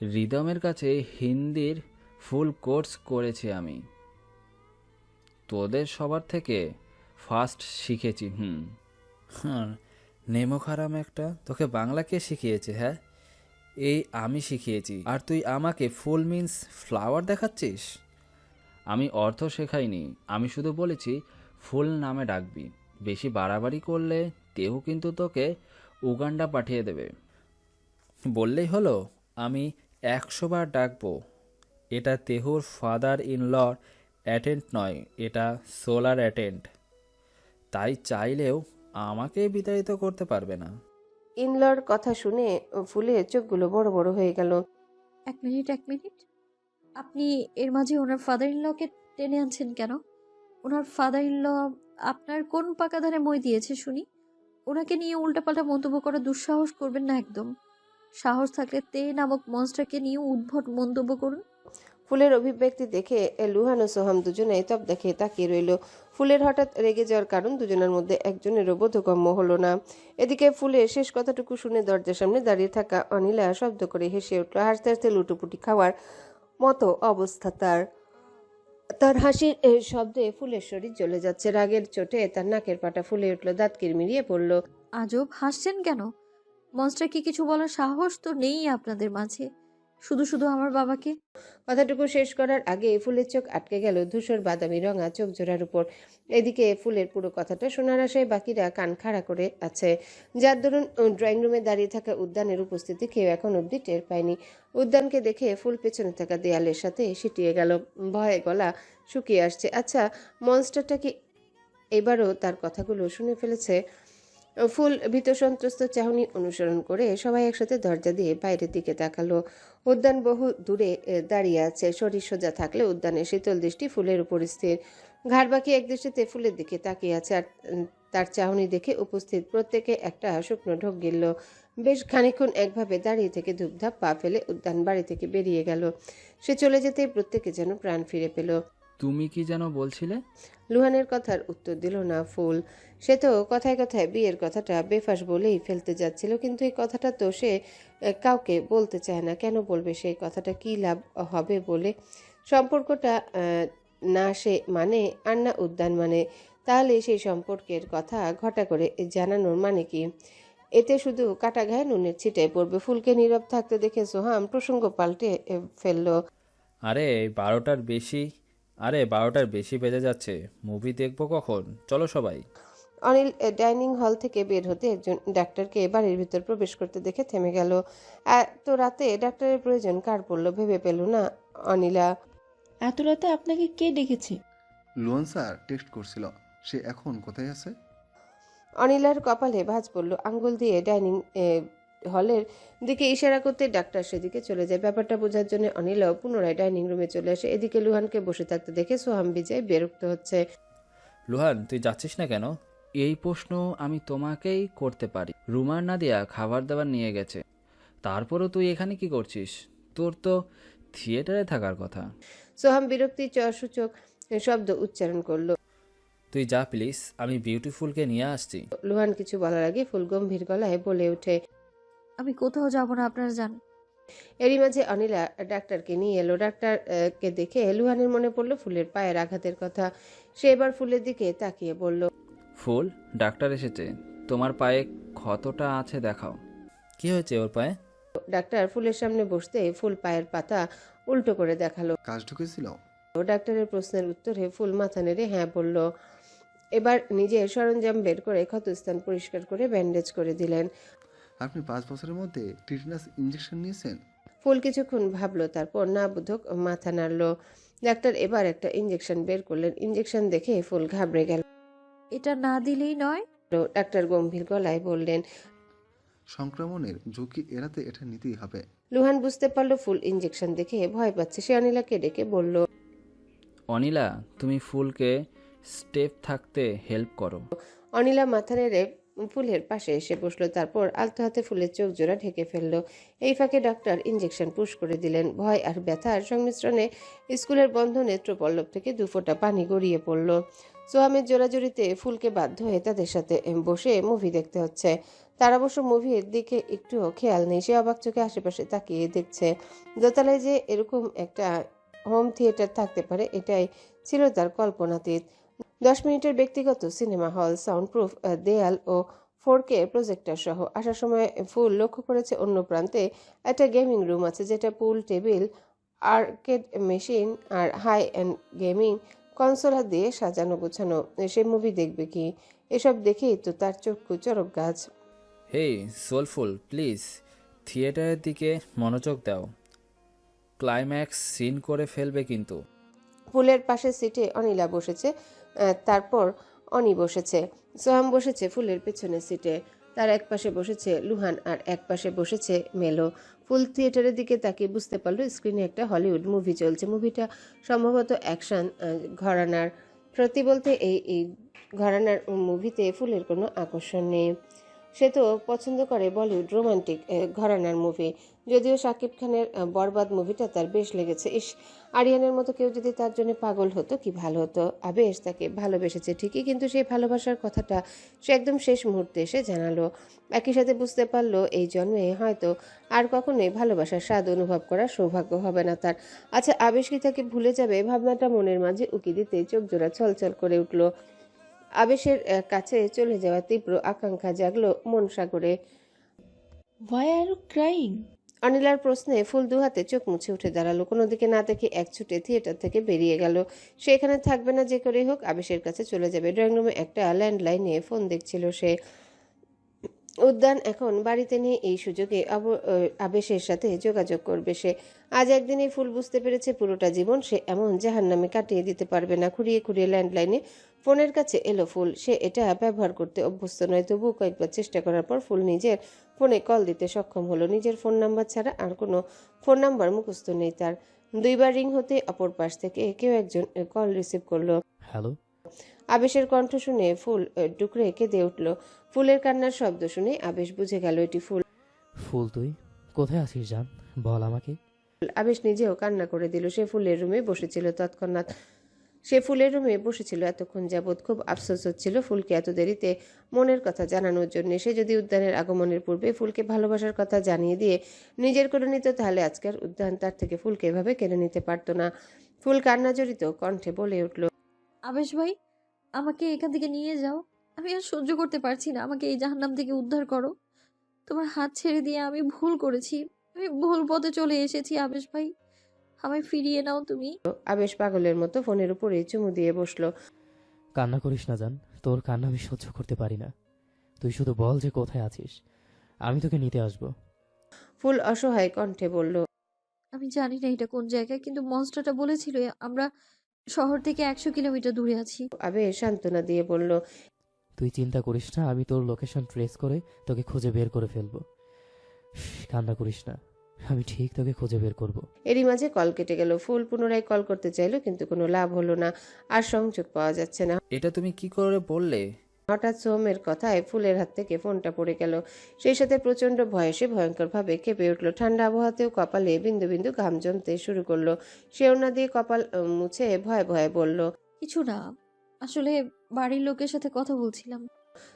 রিদমের কাছে হিন্দির ফুল কোর্স করেছি আমি, তোদের সবার থেকে ফার্স্ট শিখেছি। হ্যাঁ, নেমো খারাম একটা, তোকে বাংলা কে শিখিয়েছে? হ্যাঁ, এই আমি শিখিয়েছি, আর তুই আমাকে ফুল মিন্স ফ্লাওয়ার দেখাচ্ছিস? আমি অর্থ শেখাইনি, আমি শুধু বলেছি ফুল নামে ডাকবি। বেশি বাড়াবাড়ি করলে তেহু কিন্তু তোকে উগান্ডা পাঠিয়ে দেবে। বললেই হলো আমি 100 বার ডাকবো। এটা তেহুর ফাদার ইন লর অ্যাটেন্ট নয়, এটা সোলার অ্যাটেন্ট। তাই চাইলেও আমাকে বিতাড়িত করতে পারবে না। ইনলর কথা শুনে ফুলের চোখগুলো বড় বড় হয়ে গেল। এক মিনিট, আপনি এর মাঝে ওনার ফাদার ইন লকে টেনে আনছেন কেন? ওনার ফাদার ইন ল আপনার কোন পাকা ধারে মই দিয়েছে শুনি? ওনাকে নিয়ে উল্টাপাল্টা মন্তব্য করা দুঃসাহস করবেন না একদম। সাহস থাকলে তে নামক মনস্টারকে নিয়ে উদ্ভট মন্তব্য করুন। ফুলের অভিব্যক্তি দেখে লুহান ও সোহাম দুজনেই তব দেখে তাকিয়ে রইল। ফুলের হঠাৎ রেগে যাওয়ার কারণ দুজনের মধ্যে একজনেরও বোধগম্য হলো না। এদিকে ফুলের শেষ কথাটুকু শুনে দরজার সামনে দাঁড়িয়ে থাকা অনিলা শব্দ করে হেসে উঠল। হাসতে হাসতে লুটোপুটি খাওয়ার মতো অবস্থা তার। তার হাসির শব্দে ফুলের শরীর জ্বলে যাচ্ছে। রাগের চোটে তার নাকের পাটা ফুলে উঠল, দাঁত কিরমিরিয়ে পড়ল। আজব, হাসছেন কেন? মনস্টার কি কিছু বলার সাহস তো নেই আপনাদের মাঝে, শুধু শুধু আমার বাবাকে। কথাটুকু শেষ করার আগে ফুলের চোখ আটকে গেল ধূসর বাদামি রঙা চোখ জোড়ার উপর। এদিকে ফুলের পুরো কথাটা শোনার আশায় বাকিরা কান খাড়া করে আছে, যার দরুন ড্রয়িং রুমে দাঁড়িয়ে থাকা উদ্যানের উপস্থিতি কেউ এখন অবধি টের পায়নি। উদ্যানকে দেখে ফুল পেছনে থাকা দেয়ালের সাথে সিটিয়ে গেল, ভয়ে গলা শুকিয়ে আসছে। আচ্ছা, মনস্টারটা কি এবারও তার কথাগুলো শুনে ফেলেছে? ফুল ভীত সন্ত্রস্ত চাহনি অনুসরণ করে সবাই একসাথে দরজা দিয়ে বাইরের দিকে তাকালো। উদ্যান বহু দূরে দাঁড়িয়ে আছে। শরীর সোজা থাকলে উদ্যানের শীতল দৃষ্টি ফুলের উপর স্থির। ঘাড় বাকি এক দৃষ্টিতে ফুলের দিকে তাকিয়ে আছে, আর তার চাহনি দেখে উপস্থিত প্রত্যেকে একটা শুকনো ঢোক গিলল। বেশ খানিকক্ষণ একভাবে দাঁড়িয়ে থেকে ধূপধাপ পা ফেলে উদ্যান বাড়ি থেকে বেরিয়ে গেল। সে চলে যেতেই প্রত্যেকে যেন প্রাণ ফিরে পেল। তুমি কি যেন বলছিলে? লুহানের কথার উত্তর দিল না ফুল। সে তো কথায় কথায় বিয়ের কথাটা বেফাস বলেই ফেলতে যাচ্ছিল, কিন্তু এই কথাটা তো সে কাউকে বলতে চায় না। কেন বলবে সেই কথাটা? কি লাভ হবে বলে? সম্পর্কটা না সে মানে আর না উদ্যান মানে, তাহলে সেই সম্পর্কের কথা ঘটা করে জানানোর মানে কি? এতে শুধু কাটা ঘায়ে নুনের ছিটে পড়বে। ফুলকে নীরব থাকতে দেখে সোহাম প্রসঙ্গ পাল্টে ফেলল। আরে 12টার বেশি বেজে যাচ্ছে, মুভি দেখবো কখন? চলো সবাই। অনিল ডাইনিং হল থেকে বের হতে একজন ডাক্তারকে বাড়ির ভিতর প্রবেশ করতে দেখে থেমে গেল। এত রাতে ডাক্তারের প্রয়োজন কার পড়ল ভেবে পেল না অনিলা। এত রাতে আপনাকে কে ডেকেছে? লুহান স্যার টেক্সট করছিল। সে এখন কোথায় আছে? অনিলার কপালে ভাঁজ পড়ল। আঙ্গুল দিয়ে ডাইনিং হলের দিকে ইশারা করতে ডাক্তার সেদিকে চলে যায়। ব্যাপারটা বোঝার জন্য অনিলাও পুনরায় ডাইনিং রুমে চলে আসে। এদিকে লুহানকে বসে থাকতে দেখে সোহাম বিজয় বিরক্ত হচ্ছে। লুহান, তুই যাচ্ছিস না কেন? এই প্রশ্ন আমি তোমাকেই করতে পারি। রুমার নাদিয়া খাবার দাবার নিয়ে গেছে, তারপরও তুই এখানে কি করছিস? তোর তো থিয়েটারে থাকার কথা। সোহাম বিরক্তি সূচক শব্দ উচ্চারণ করলো। তুই যা প্লিজ, আমি বিউটিফুলকে নিয়ে আসছি। লুহান কিছু বলার আগে ফুল গম্ভীর গলায় বলে ওঠে। আমি কোথাও যাব না, আপনারা যান। এরই মাঝে অনিলা ডাক্তারকে নিয়ে এলো। ডাক্তারকে দেখে লুহানের মনে পড়লো ফুলের পায়ের আঘাতের কথা। সে এবার ফুলের দিকে তাকিয়ে বলল, ফুল, ডাক্তার এসেছে, তোমার পায়ে ক্ষতটা আছে দেখাও। কি হয়েছে ওর পায়ে? ডাক্তার ফুলের সামনে বসতে ফুল পায়ের পাতা উল্টো করে দেখালো। কাজ ঢুকেছিল? ডাক্তারের প্রশ্নের উত্তরে ফুল মাথা নেড়ে হ্যাঁ বলল। এবার নিজের সরঞ্জাম বের করে ক্ষতস্থান পরিষ্কার করে ব্যান্ডেজ করে দিলেন। আপনি 5 বছরের মধ্যে টিটেনাস ইঞ্জেকশন নিয়েছেন? ফুল কিছুক্ষণ ভাবলো, তারপর না বুধক মাথা নাড়লো। ডাক্তার এবার একটা ইঞ্জেকশন বের করলেন। ইঞ্জেকশন দেখে ফুল ঘাবড়ে গেল। এটা না দিলেই নয়। ডাক্তার গম্ভীর গলায় বললেন। সংক্রমণের ঝুঁকি এড়াতে এটা নিতেই হবে। লুহান বুঝতে পারলো ফুল ইঞ্জেকশন দেখে ভয় পাচ্ছে। সে অনিলাকে ডেকে বলল, অনিলা, তুমি ফুলকে স্টেপ থাকতে হেল্প করো। অনিলা মাথা নেড়ে ফুলের পাশে এসে বসলো। তারপর আলতো হাতে ফুলের চোখ জোড়া ঢেকে ফেললো। এই ফাঁকে ডাক্তার ইঞ্জেকশন পুশ করে দিলেন। ভয় আর ব্যথার সংমিশ্রণে স্কুলের বন্ধ নেত্রপল্লব থেকে 2 ফোঁটা পানি গড়িয়ে পড়ল। সোহামের জোরাজুরিতে ফুলকে বাধ্য হয়ে তাদের সাথে বসে মুভি দেখতে হচ্ছে। তার অবশ্য মুভির দিকে একটুও খেয়াল নেই। সে অবাক চোখে আশেপাশে তাকিয়ে দেখছে। দোতলায় যে এরকম একটা হোম থিয়েটার থাকতে পারে, এটাই ছিল তার কল্পনাতীত। 10 মিনিটের ব্যক্তিগত সিনেমা হল, সাউন্ডপ্রুফ দেয়াল ও 4K প্রজেক্টর সহ। আসার সময় ফুল লক্ষ্য করেছে অন্য প্রান্তে একটা গেমিং রুম আছে, যেটা পুল টেবিল, আর্কেড মেশিন আর হাই এন্ড গেমিং কনসোল দিয়ে সাজানো গোছানো। সে মুভি দেখবে কি? এসব দেখেই তো তার চক্ষু চরক গাছ। হেই সোলফুল, প্লিজ থিয়েটারের দিকে মনোযোগ দাও, ক্লাইম্যাক্স সিন করে ফেলবে কিন্তু। ফুলের পাশের সিটে অনিলা বসেছে, তারপর অনি বসেছে। সোহাম বসেছে ফুলের পেছনের সিটে। তার এক পাশে বসেছে লুহান আর এক পাশে বসেছে মেলো। ফুল থিয়েটারের দিকে তাকিয়ে বুঝতে পারলো স্ক্রিনে একটা হলিউড মুভি চলছে। মুভিটা সম্ভবত অ্যাকশন ঘরানার। সত্যি বলতে এই ঘরানার মুভিতে ফুলের কোনো আকর্ষণ নেই। সে তো পছন্দ করে বলিউড রোমান্টিক ঘরানার মুভি। যদিও শাকিব খানের বরবাদ মুভিটা তার বেশ লেগেছে। আরিয়ানের মতো কেউ যদি তার জন্য পাগল হতো কি ভালো হতো। আবেশ তাকে ভালোবেসেছে ঠিকই, কিন্তু সেই ভালোবাসার কথাটা সে একদম শেষ মুহূর্তে এসে জানালো। একই সাথে বুঝতে পারলো এই জন্মে হয়তো আর কখনোই ভালোবাসার স্বাদ অনুভব করার সৌভাগ্য হবে না তার। আচ্ছা, আবেশ কি তাকে ভুলে যাবে? ভাবনাটা মনের মাঝে উকি দিতে চোখ জোড়া ছলছল করে উঠল। আবেশের কাছে চলে যাওয়া তীব্র আকাঙ্ক্ষা জাগলো মন সাগরে। Why are you crying? অনিলার প্রশ্নে ফুল দুহাতে চোখ মুছে উঠে দাঁড়ালো। কোনো দিকে না দেখে এক ছুটে থিয়েটার থেকে বেরিয়ে গেল। সে এখানে থাকবে না, যে করে হোক আবেশের কাছে চলে যাবে। ড্রয়িং রুমে একটা ল্যান্ডলাইনে ফোন দেখছিল সে। উদ্যান এখন বাড়িতে নিয়ে এই সুযোগে আবেশের সাথে যোগাযোগ করবে সে। আজ একদিনেই ফুল বুঝতে পেরেছে পুরোটা জীবন সে এমন জাহান্নামে কাটিয়ে দিতে পারবে না। খুঁড়িয়ে খুঁড়িয়ে ল্যান্ডলাইনে ফোনের কাছে এলো ফুল। সে এটা ব্যবহার করতে অভ্যস্ত নয়, তবুও কয়েকবার চেষ্টা করার পর ফুল নিজের ফোনে কল দিতে সক্ষম হলো। নিজের ফোন নাম্বার ছাড়া আর কোনো ফোন নাম্বার মুখস্থ নেই তার। 2 বার রিং হতে অপর পাশ থেকে কেউ একজন কল রিসিভ করলো। হ্যালো। আবেশের কণ্ঠ শুনে ফুল ডুকরে কেঁদে উঠল। ফুলের কান্নার শব্দ শুনে আবেশ বুঝে গেল এটি ফুল। ফুল, তুই কোথায় আছিস জান? বল আমাকে। আবেশ নিজেও কান্না করে দিল। সে ফুলের রুমে বসেছিল তৎক্ষণাৎ। সে ফুলের রুমে বসেছিল এতক্ষণ যাবৎ। খুব আফসোস হচ্ছিল ফুলকে এত দেরিতে মনের কথা জানানোর জন্য। সে যদি উদ্যানের আগমনের পূর্বে ফুলকে ভালোবাসার কথা জানিয়ে দিয়ে নিজের করে নিত, তাহলে আজকের উদ্যান তার থেকে ফুলকে এভাবে কেড়ে নিতে পারত না। ফুল কান্না জড়িত কণ্ঠে বলে উঠল, আবেশ ভাই, আমাকে এখান থেকে নিয়ে যাও। আমি আর সহ্য করতে পারছি না। আমাকে এই জাহান্নাম থেকে উদ্ধার করো। তোমার হাত ছেড়ে দিয়ে আমি ভুল করেছি। আমি ভুল পথে চলে এসেছি। আবেশ ভাই, আমায় ফিরিয়ে নাও তুমি। আবেশ পাগলের মতো ফোনের উপরে চুমু দিয়ে বসলো। কান্না করিস না জান, তোর কান্না আমি সহ্য করতে পারি না। তুই শুধু বল যে কোথায় আছিস, আমি তোকে নিতে আসবো। ফুল অসহায় কণ্ঠে বলল, আমি জানি না এটা কোন জায়গা, কিন্তু মনস্টারটা বলেছিল আমরা শহর থেকে 100 কিলোমিটার দূরে আছি। আবেশ সান্ত্বনা দিয়ে বলল, তুই চিন্তা করিস না, আমি তোর লোকেশন ট্রেস করে তোকে খুঁজে বের করে ফেলবো। কান্না করিস না, আমি ঠিক তোকে খুঁজে বের করব। এরই মাঝে কল কেটে গেল। ফুল পুনরায় কল করতে চাইলো, কিন্তু কোনো লাভ হলো না। আর সংযোগ পাওয়া যাচ্ছে না। এটা তুমি কি করে বললে? হঠাৎ সোহমের কথায় ফুলের হাত থেকে ফোনটা পড়ে গেল। সেই সাথে প্রচণ্ড ভয়ে সে ভয়ঙ্করভাবে কেঁপে উঠল। ঠান্ডা আবহাওয়াতেও কপালে বিন্দু বিন্দু ঘাম জমতে শুরু করলো। সে ওড়না দিয়ে কপাল মুছে ভয়ে ভয়ে বলল, কিছু না, আসলে বাড়ির লোকের সাথে কথা বলছিলাম।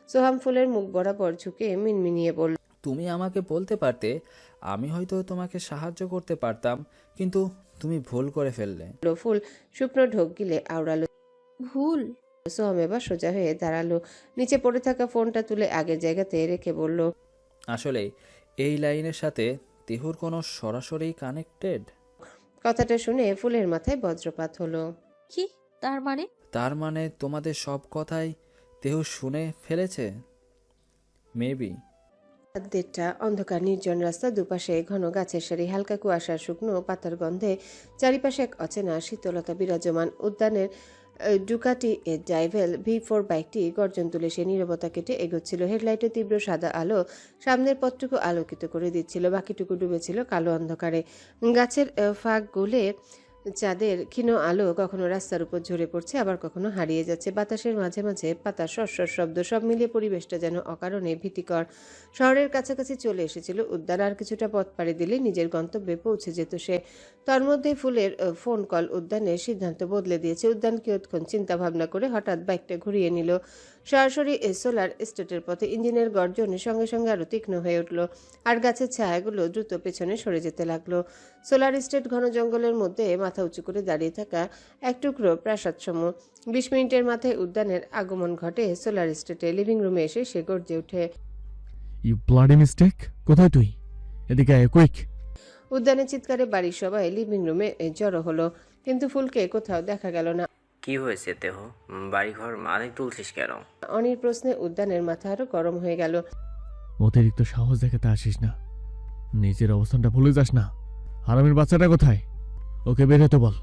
সোহাম ফুলের মুখ বরাবর ঝুঁকে মিনমিনিয়ে বলল, তুমি আমাকে বলতে পারতে, আমি হয়তো তোমাকে সাহায্য করতে পারতাম, কিন্তু তুমি ভুল করে ফেললে। ফুল শুকনো ঢোক গিলে আওড়ালো। ভুল? সোহাম এবার সোজা হয়ে দাঁড়ালো। নিচে পড়ে থাকা ফোনটা তুলে আগের জায়গাতে রেখে বলল, আসলে এই লাইনের সাথে তিহুর কোনো সরাসরি কানেক্টেড। কথাটা শুনে ফুলের মাথায় বজ্রপাত হলো। কি তার মানে? তার মানে তোমাদের সব কথাই তিহু শুনে ফেলেছে। মেবি। রাত 1:30, অন্ধকার নির্জন রাস্তা, দুপাশে ঘন গাছের সারি, হালকা কুয়াশার শুকনো পাতার গন্ধে চারিপাশে এক অচেনা শীতলতা বিরাজমান। উদ্যানের ডুকাটি ডাইভেল V4 বাইকটি গর্জন তুলে সে নীরবতা কেটে এগোচ্ছিল। হেডলাইটের তীব্র সাদা আলো সামনের পথটুকু আলোকিত করে দিচ্ছিল, বাকিটুকু ডুবেছিল কালো অন্ধকারে। গাছের ফাঁক গলে চাঁদের ক্ষীণ আলো কখনো রাস্তার উপর ঝরে পড়ছে, আবার কখনো হারিয়ে যাচ্ছে। বাতাসের মাঝে মাঝে পাতার শস্যর শব্দ, সব মিলিয়ে পরিবেশটা যেন অকারণে ভীতিকর। শহরের কাছাকাছি চলে এসেছিল উদ্যান। আর কিছুটা পথ পাড়ি দিলে নিজের গন্তব্যে পৌঁছে যেত সে। তার মধ্যে ফুলের ফোন কল উদ্যানের সিদ্ধান্ত বদলে দিয়েছে। উদ্যান কিয়ৎক্ষণ চিন্তা ভাবনা করে হঠাৎ বাইকটা ঘুরিয়ে নিল। সরাসরি সোলার স্টেটের পথে। ইঞ্জিনের গর্জনের সঙ্গে সঙ্গে আরো তীক্ষ্ণ হয়ে উঠল, আর গাছের ছায়াগুলো দ্রুত পেছনে সরে যেতে লাগলো। সোলার স্টেট ঘন জঙ্গলের মধ্যে মাথা উঁচু করে দাঁড়িয়ে থাকা এক টুকরো প্রাসাদসমূহ। 20 মিনিটের মাথায় উদ্যানের আগমন ঘটে সোলার স্টেটে। লিভিং রুমে এসে সে গর্জে ওঠে, ইউ ব্লাডি মিস্টেক! কোথায় তুই? এদিকে আয়, কুইক! উদ্যানের চিৎকারে বাড়ির সবাই লিভিং রুমে জড়ো হলো, কিন্তু ফুলকে কোথাও দেখা গেল না। কি হয়েছে দেহ? বাড়িঘর মালিক তুলছিস কেন? অনির প্রশ্নে উদ্যানের মাথা আরো গরম হয়ে গেল। অতিরিক্ত সাহস দেখাতে আসিস না, নিজের অবস্থানটা ভুলে যাস না। হারামির বাচ্চাটা কোথায়? ওকে বের হতে বল।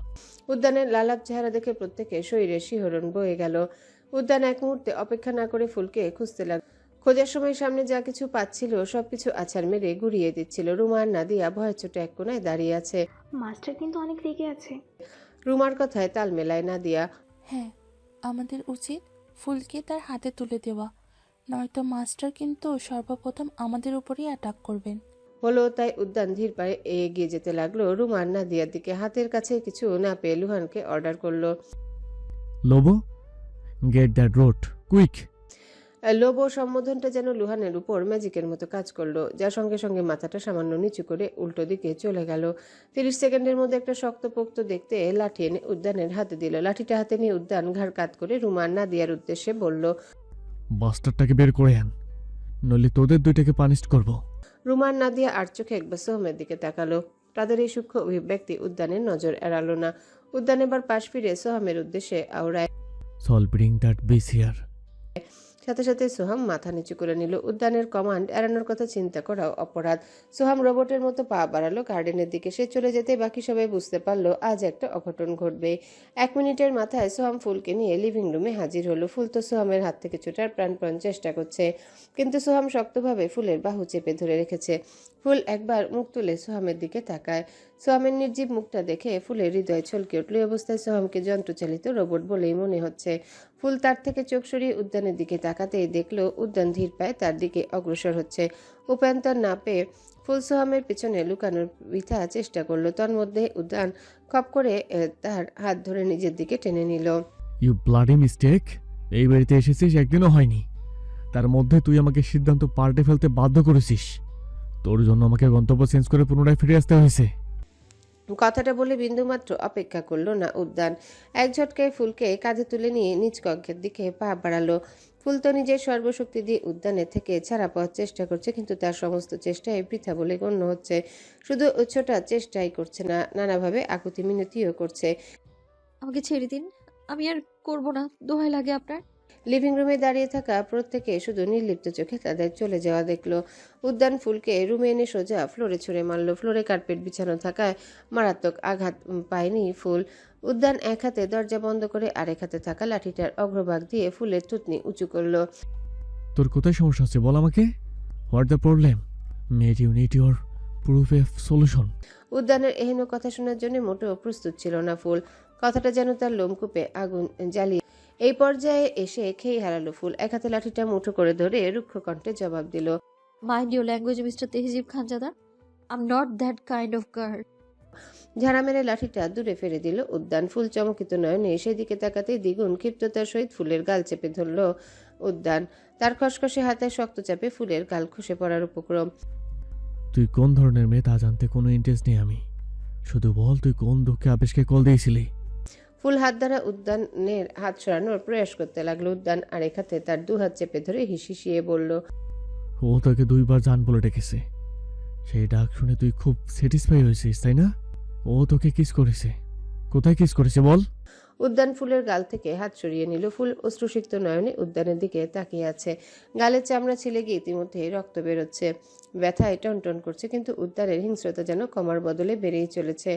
উদ্যানের লালাপ চেহারা দেখে প্রত্যেকে শরীরে শিহরণ বয়ে গেল। উদ্যান এক মুহূর্তে অপেক্ষা না করে ফুলকে খুঁজতে লাগল। খোঁজার সময় সামনে যা কিছু পাচ্ছিল সবকিছু আছাড় মেরে গুড়িয়ে দিচ্ছিল। রুমা আর নাদিয়া ভয়ের ছোট এক কোনায় দাঁড়িয়ে আছে। মাস্টার কিন্তু অনেক রেগে আছে। রুমার কথায় তাল মেলায় নাদিয়া। হ্যাঁ, আমাদের উচিত ফুলকে তার হাতে তুলে দেওয়া, নয়তো মাস্টার কিন্তু সর্বপ্রথম আমাদের উপরেই অ্যাটাক করবেন। হলো তাই উদ্যান ধীর পায়ে এগিয়ে যেতে লাগলো রুমার নাদিয়ার দিকে। হাতের কাছে কিছু না পেয়ে লুহানকে অর্ডার করলো, লোবো, গেট দ্যাট রোড, কুইক! লোবো সম্বোধনটা যেন লুহানের উপর ম্যাজিকের মতো কাজ করলো, যার সঙ্গে সঙ্গে মাথাটা সামান্য নিচু করে উল্টো দিকে চলে গেল। 30 সেকেন্ডের মধ্যে একটা শক্তপোক্ত দেখতে লাঠি এনে উদ্যানের হাতে দিল। লাঠিটা হাতে নিয়ে উদ্যান ঘাড় কাত করে রুমার নাদিয়ার উদ্দেশ্যে বলল, বাস্টারটাকে বের করে আন, নইলে তোদের দুইটাকে পানিশ করব। রুমার নাদিয়া আর চোখে একবার সোহমের দিকে তাকালো। তাদের এই সূক্ষ্ম অভিব্যক্তি উদ্যানের নজর এড়ালো না। উদ্যান এবার পাশ ফিরে সোহামের উদ্দেশ্যে আওড়ায়। সল ব্রিং দ্যাট বেস হিয়ার। সাথে সাথে সোহাম মাথা নিচু করে নিল। উদ্যানের কমান্ড এড়ানোর কথা চিন্তা করাও অপরাধ। সোহাম রোবটের মতো পা বাড়ালো গার্ডেনের দিকে। সে চলে যেতে বাকি সবাই বুঝতে পারলো আজ একটা অঘটন ঘটবে। 1 মিনিটের মাথায় সোহাম ফুলকে নিয়ে লিভিং রুমে হাজির হলো। ফুল তো সোহামের হাত থেকে ছোটার প্রাণপণ চেষ্টা করছে, কিন্তু সোহাম শক্তভাবে ফুলের বাহু চেপে ধরে রেখেছে। ফুল একবার মুখ তুলে সোহামের দিকে তাকায়। সোহামের নির্জীব মুখটা দেখে ফুলের হৃদয় ছলকে উঠল। এই অবস্থায় সোহামকে যন্ত্রচালিত রোবট বলেই মনে হচ্ছে। ফুল তার থেকে চোখ সরিয়ে উদ্যানের দিকে তাকাতেই দেখলো উদ্যান ধীর পায়ে তার দিকে অগ্রসর হচ্ছে। উপায়ন্তর না পেয়ে ফুল সোহামের পিছনে লুকানোর বৃথা চেষ্টা করলো। তন্মধ্যে উদ্যান খপ করে তার হাত ধরে নিজের দিকে টেনে নিল। You bloody mistake! এই বাড়িতে এসেছিস একদিনও হয়নি, তার মধ্যে তুই আমাকে সিদ্ধান্ত পাল্টে ফেলতে বাধ্য করেছিস। তোর জন্য আমাকে গন্তব্য চেঞ্জ করে পুনরায় ফিরে আসতে হয়েছে। কথাটা বলে বিন্দুমাত্র অপেক্ষা করলো না উদ্যান। এক ঝটকায় ফুলকে কাঁধে তুলে নিয়ে নিজ কক্ষের দিকে পা বাড়ালো। ফুল তো নিজের সর্বশক্তি দিয়ে উদ্যানের থেকে ছাড়া পাওয়ার চেষ্টা করছে, কিন্তু তার সমস্ত চেষ্টাই বৃথা বলে গণ্য হচ্ছে। শুধু ছোটা চেষ্টাই করছে না, নানাভাবে আকুতি মিনতিও করছে। আমাকে ছেড়ে দিন, আমি আর করব না, দোহাই লাগে আপনার। লিভিং রুমে দাঁড়িয়ে থাকা প্রত্যেকে শুধু নির্লিপ্ত চোখে তাদের চলে যাওয়া দেখলো। উদ্যান ফুলকে রুমে এনে সোজা ফ্লোরে ছুঁড়ে মারল। ফ্লোরে কার্পেট বিছানো থাকায় মারাত্মক আঘাত পায়নি ফুল। উদ্যান এক হাতে দরজা বন্ধ করে আরেক হাতে থাকা লাঠিটার অগ্রভাগ দিয়ে ফুলের থুতনি উঁচু করলো। তোর কোথায় সমস্যা হচ্ছে বল আমাকে। What the problem? Made you need your proof a solution. উদ্যানের এহেন কথা শোনার জন্য মোটেও প্রস্তুত ছিল না ফুল। কথাটা যেন তার লোমকূপে আগুন জ্বালিয়ে এই পর্যায়ে এসে খেই হারালো ফুল। এক হাতে লাঠিটা মুঠো করে ধরে রুক্ষ কণ্ঠে জবাব দিল, mind your language mister Tehzeeb Khanzada, I am not that kind of girl. ঝাড়া মেরে লাঠিটা দূরে ফেলে দিল উদ্যান। ফুল চমকিত নয়নে সেদিকে তাকাতেই দ্বিগুণ ক্ষিপ্ততার সহিত ফুলের গাল চেপে ধরল উদ্যান। তার খসখসে হাতে শক্ত চাপে ফুলের গাল খসে পড়ার উপক্রম। তুই কোন ধরনের মেয়ে তা জানতে কোনো ইন্টারেস্ট নেই আমি, শুধু বল তুই কোন দুঃখে আবেশকে কল দিয়েছিলি। ফুল হাত দ্বারা উদ্যানের হাত সরানোর প্রয়াস করতে লাগলো। উদ্যান আরেক হাতে তার দুহাত চেপে ধরে হিসিয়ে বলল, ও তোকে 2বার জান বলে ডেকেছে, সেই ডাক শুনে তুই খুব স্যাটিসফাই হয়েছিস তাই না? ও তোকে কিস করেছে, কোথায় কিস করেছে বল? উদ্যান ফুলের গাল থেকে হাত সরিয়ে নিল। ফুল অশ্রুসিক্ত নয়নে উদ্যানের দিকে তাকিয়ে আছে। গালের চামড়া ছিলে গিয়ে ইতিমধ্যে রক্ত বেরোচ্ছে, ব্যথায় টনটন করছে, কিন্তু উদ্যানের হিংস্রতা যেন কমার বদলে বেড়েই চলেছে।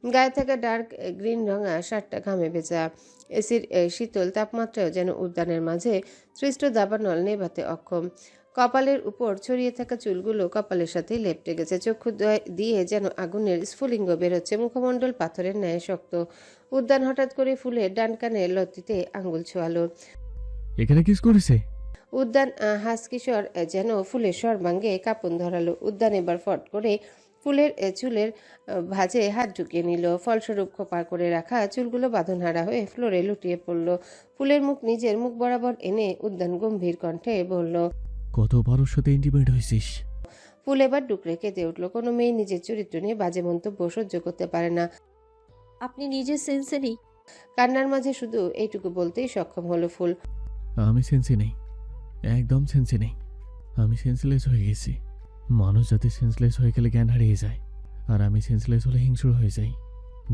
গায়ে থাকা ডার্ক গ্রিন রঙা শার্টটা ঘামে ভেজা। এসির শীতল তাপমাত্রাও যেন উদ্যানের মাঝে সৃষ্ট দাবানল নেভাতে অক্ষম। কপালের উপর ছড়িয়ে থাকা চুলগুলো কপালের সাথে লেপটে গেছে। চক্ষু দিয়ে যেন আগুনের স্ফুলিঙ্গ বেরোচ্ছে। মুখমণ্ডল পাথরের ন্যায় শক্ত। উদ্যান হঠাৎ করে ফুলের ডান কানের লতিতে আঙ্গুল ছোয়ালো। এখানে কিস করেছে? উদ্যান হাসকিশোর যেন ফুলের সর্বাঙ্গে কাঁপন ধরালো। উদ্যান এবার ফট করে ফুলের চুলের ভাঁজে হাত ঢুকিয়ে নিল। ফলস্বরূপ খোপা করে রাখা চুলগুলো বাঁধনহারা হয়ে ফ্লোরে লুটিয়ে পড়ল। ফুলের মুখ নিজের মুখ বরাবর এনে উদ্যান গম্ভীর কণ্ঠে বলল, কত বড় সাথে ইন্টিমেট হয়েছিস? ফুল এবার ডুকরে কেঁদে উঠল। কোনো মেয়ে নিজের চরিত্র নিয়ে বাজে মন্তব্য সহ্য করতে পারে না। আপনি নিজের সেন্সে নেই। কান্নার মাঝে শুধু এইটুকু বলতেই সক্ষম হলো ফুল। আমি সেন্সে নেই, একদম সেন্সে নেই। আমি সেন্সলেস হয়ে গেছি। মানুষ যাতে সেন্সলেস হয়ে গেলে জ্ঞান হারিয়ে যায়, আর আমি সেন্সলেস হলে হিংস্র হয়ে যাই,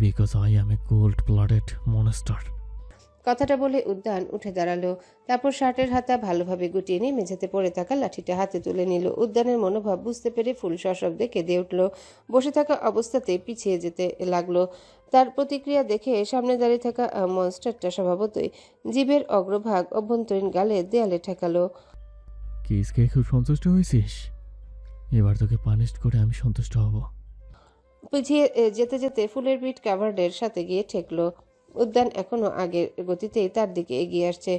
because I am A cold blooded monster. কথাটা বলে উদ্যান উঠে দাঁড়ালো। তারপর শার্টের হাতা ভালোভাবে গুটিয়ে নিয়ে মেঝেতে পড়ে থাকা লাঠিটা হাতে তুলে নিল। উদ্যানের মনোভাব বুঝতে পেরে ফুল সশব্দে কেঁদে উঠল। বসে থাকা অবস্থাতে পিছিয়ে যেতে লাগলো। তার প্রতিক্রিয়া দেখে সামনে দাঁড়িয়ে থাকা মনস্টারটা স্বভাবতই জীবের অগ্রভাগ অভ্যন্তরীণ গালে দেয়ালে ঠেকালো। কিস খেয়ে খুব সন্তুষ্ট হয়েছিস? এবার তোকে পানিশ করে আমি সন্তুষ্ট হব। পিছিয়ে যেতে যেতে ফুলের পিঠ কাভার্ডের সাথে গিয়ে ঠেকলো। উদ্যান এখনো আগের গতিতেই তার দিকে এগিয়ে আসছে।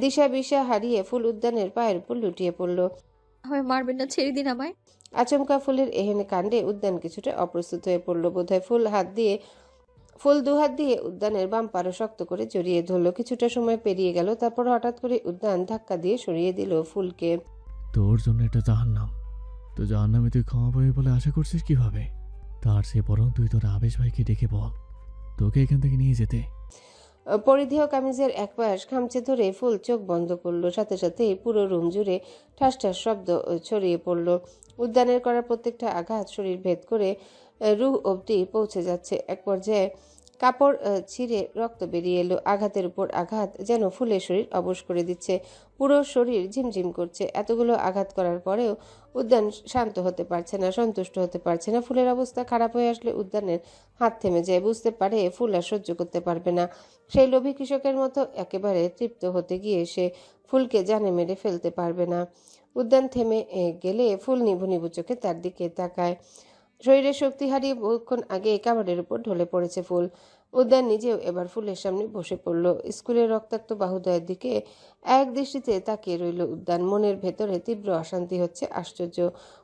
দিশা বিশা হারিয়ে ফুল উদ্যানের পায়ের উপর লুটিয়ে পড়ল। আমায় মারবেন না, ছেড়ে দিন আমায়। আচমকা ফুলের এহেন কাণ্ডে উদ্যান কিছুটা অপ্রস্তুত হয়ে পড়ল। বোধহয় ফুল দুহাত দিয়ে উদ্যানের বাম পাড়ও শক্ত করে জড়িয়ে ধরল। কিছুটা সময় পেরিয়ে গেল। তারপর হঠাৎ করে উদ্যান ধাক্কা দিয়ে সরিয়ে দিল ফুলকে। তোর জন্য এটা জাহান্নাম। তো জাহান্নামে তুই ক্ষমা পাবি বলে আশা করছিস কিভাবে? তার সে বরং তুই তোর আবেশ ভাইকে ডেকে বল তোকে এখান থেকে নিয়ে যেতে। পরিধেয় কামিজের এক পাশ খামচে ধরে ফুল চোখ বন্ধ করলো। সাথে সাথে পুরো রুম জুড়ে ঠাস ঠাস শব্দ ছড়িয়ে পড়ল। উদ্যানের করা প্রত্যেকটা আঘাত শরীর ভেদ করে রুহ অবধি পৌঁছে যাচ্ছে। এক পর্যায়ে কাপড় ছিঁড়ে রক্ত বেরিয়ে এলো। আঘাতের উপর আঘাত যেন ফুলের শরীর অবশ করে দিচ্ছে। পুরো শরীর ঝিমঝিম করছে। এতগুলো আঘাত করার পরেও উদ্যান শান্ত হতে পারছে না, সন্তুষ্ট হতে পারছে না। ফুলের অবস্থা খারাপ হয়ে আসলে উদ্যানের হাত থেমে যায়। বুঝতে পারে ফুল আর সহ্য করতে পারবে না। সেই লোভী কৃষকের মতো একেবারে তৃপ্ত হতে গিয়ে সে ফুলকে জানে মেরে ফেলতে পারবে না। উদ্যান থেমে গেলে ফুল নিভু নিভু চোখে তার দিকে তাকায়। শরীরের শক্তি হারিয়ে বহুক্ষণ আগে কাবাডের উপর ঢলে পড়েছে ফুল। উদ্যান নিজেও এবার ফুলের সামনে বসে পড়ল। স্কুলের রক্তাক্ত বাহুদয়ের দিকে এক দৃষ্টিতে তাকিয়ে রইল উদ্যান। মনের ভেতরে তীব্র অশান্তি হচ্ছে। আশ্চর্য,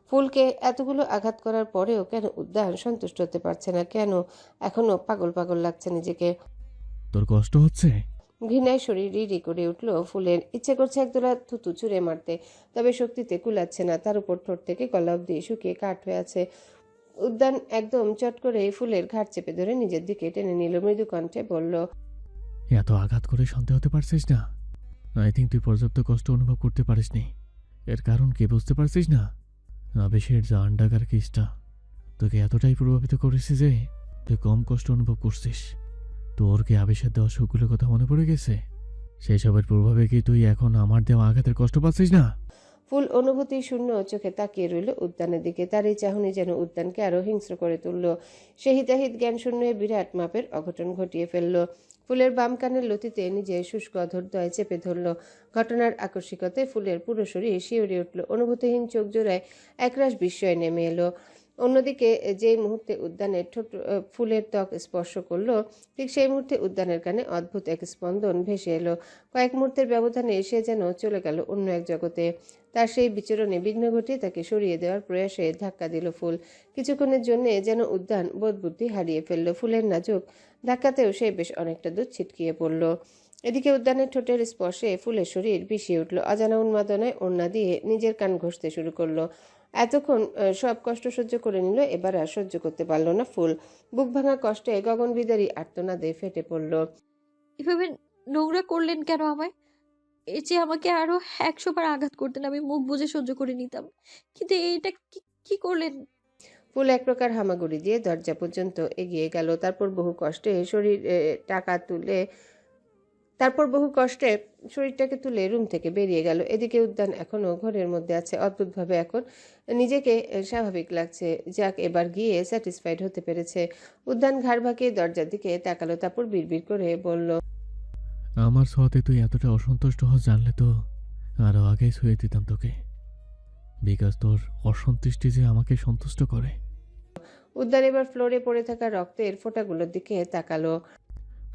ফুলকে এতগুলো আঘাত করার পরেও কেন উদ্যান সন্তুষ্ট হতে পারছে না? কেন এখনো পাগল পাগল লাগছে নিজেকে? তোর কষ্ট হচ্ছে? ঘৃণায় শরীর রিরি করে উঠল ফুলের। ইচ্ছে করছে একদোলা থুতু ছুঁড়ে মারতে, তবে শক্তিতে কুলাচ্ছে না। তার উপর ঠোঁট থেকে গলা অব্দি শুকিয়ে কাঠ হয়ে আছে। উদ্যান একদম চট করে ফুলের ঘাট চেপে ধরে নিজের দিকে টেনে নিল। মৃদু কণ্ঠে বলল, এত আঘাত করে শান্ত হতে পারছিস না? আই থিঙ্ক তুই পর্যাপ্ত কষ্ট অনুভব করতে পারিসনি। এর কারণ কি বুঝতে পারছিস না? আবেশের জান ডাকার কেসটা তোকে এতটাই প্রভাবিত করেছে যে তুই কম কষ্ট অনুভব করছিস। তোর কি আবেশের দেওয়া সুখগুলোর কথা মনে পড়ে গেছে? সেই সবের প্রভাবে কি তুই এখন আমার দেওয়া আঘাতের কষ্ট পাচ্ছিস না? ফুল অনুভূতি শূন্য চোখে তাকিয়ে রইল উদ্যানের দিকে। তার এই চাহনি যেন উদ্যানকে আরো হিংস্র করে তুলল। সে হিতাহিত জ্ঞান শূন্য বিরাট মাপের অঘটন ঘটিয়ে ফেলল। ফুলের বাম কানের লতিতে নিজের শুষ্ক অধরদ্বয় চেপে ধরল। ঘটনার আকস্মিকতায় ফুলের পুরো শরীর শিউরে উঠল। অনুভূতিহীন চোখ জোড়ায় একরাশ বিস্ময় নেমে এলো। অন্যদিকে যেই মুহূর্তে উদ্যানের ঠোঁট ফুলের ত্বক স্পর্শ করলো, ঠিক সেই মুহূর্তে উদ্যানের কানে অদ্ভুত এক স্পন্দন ভেসে এলো। কয়েক মুহূর্তের ব্যবধানে সে যেন চলে গেল অন্য এক জগতে। তার সেই বিচরণে বিঘ্ন ঘটিয়ে তাকে সরিয়ে দেওয়ার প্রয়াসে ধাক্কা দিল ফুল। কিছুক্ষণের জন্যে যেন উদ্যান বোধবুদ্ধি হারিয়ে ফেলল। ফুলের নাজুক ধাক্কাতেও সে বেশ অনেকটা দূর ছিটকিয়ে পড়ল। এদিকে উদ্যানের ঠোঁটের স্পর্শে ফুলের শরীর ভিশিয়ে উঠল। অজানা উন্মাদনায় ওড়না দিয়ে নিজের কান ঘষতে শুরু করলো। এতক্ষণ সব কষ্ট সহ্য করে নিল, এবার আর সহ্য করতে পারল না ফুল। বুক ভাঙা কষ্টে গগন বিদারী আর্তনাদে ফেটে পড়ল। এভাবে নোংরা করলেন কেন আমায়? এর চেয়ে আমাকে আরো 100 বার আঘাত করতেন, আমি মুখ বুজে সহ্য করে নিতাম। কিন্তু এটা কি করলেন? ফুল এক প্রকার হামাগুড়ি দিয়ে দরজা পর্যন্ত এগিয়ে গেল। তারপর বহু কষ্টে শরীরটাকে তুলে রুম থেকে বেরিয়ে গেল। এদিকে উদ্যান এখনো ঘরের মধ্যে আছে। অদ্ভুতভাবে এখন নিজেকে স্বাভাবিক লাগছে। যাক, এবার গিয়ে স্যাটিসফাইড হতে পেরেছে। উদ্যান ঘাড় বাঁকিয়ে দরজার দিকে তাকালো, তারপর বিড়বিড় করে বলল, আমার ছোঁয়াতে তুই এতটা অসন্তুষ্ট হস জানলে তো আরও আগেই ছুঁয়ে দিতাম তোকে, বিকজ তোর অসন্তুষ্টি যে আমাকে সন্তুষ্ট করে। উদ্যান এবার ফ্লোরে পড়ে থাকা রক্তের ফোঁটাগুলোর দিকে তাকালো।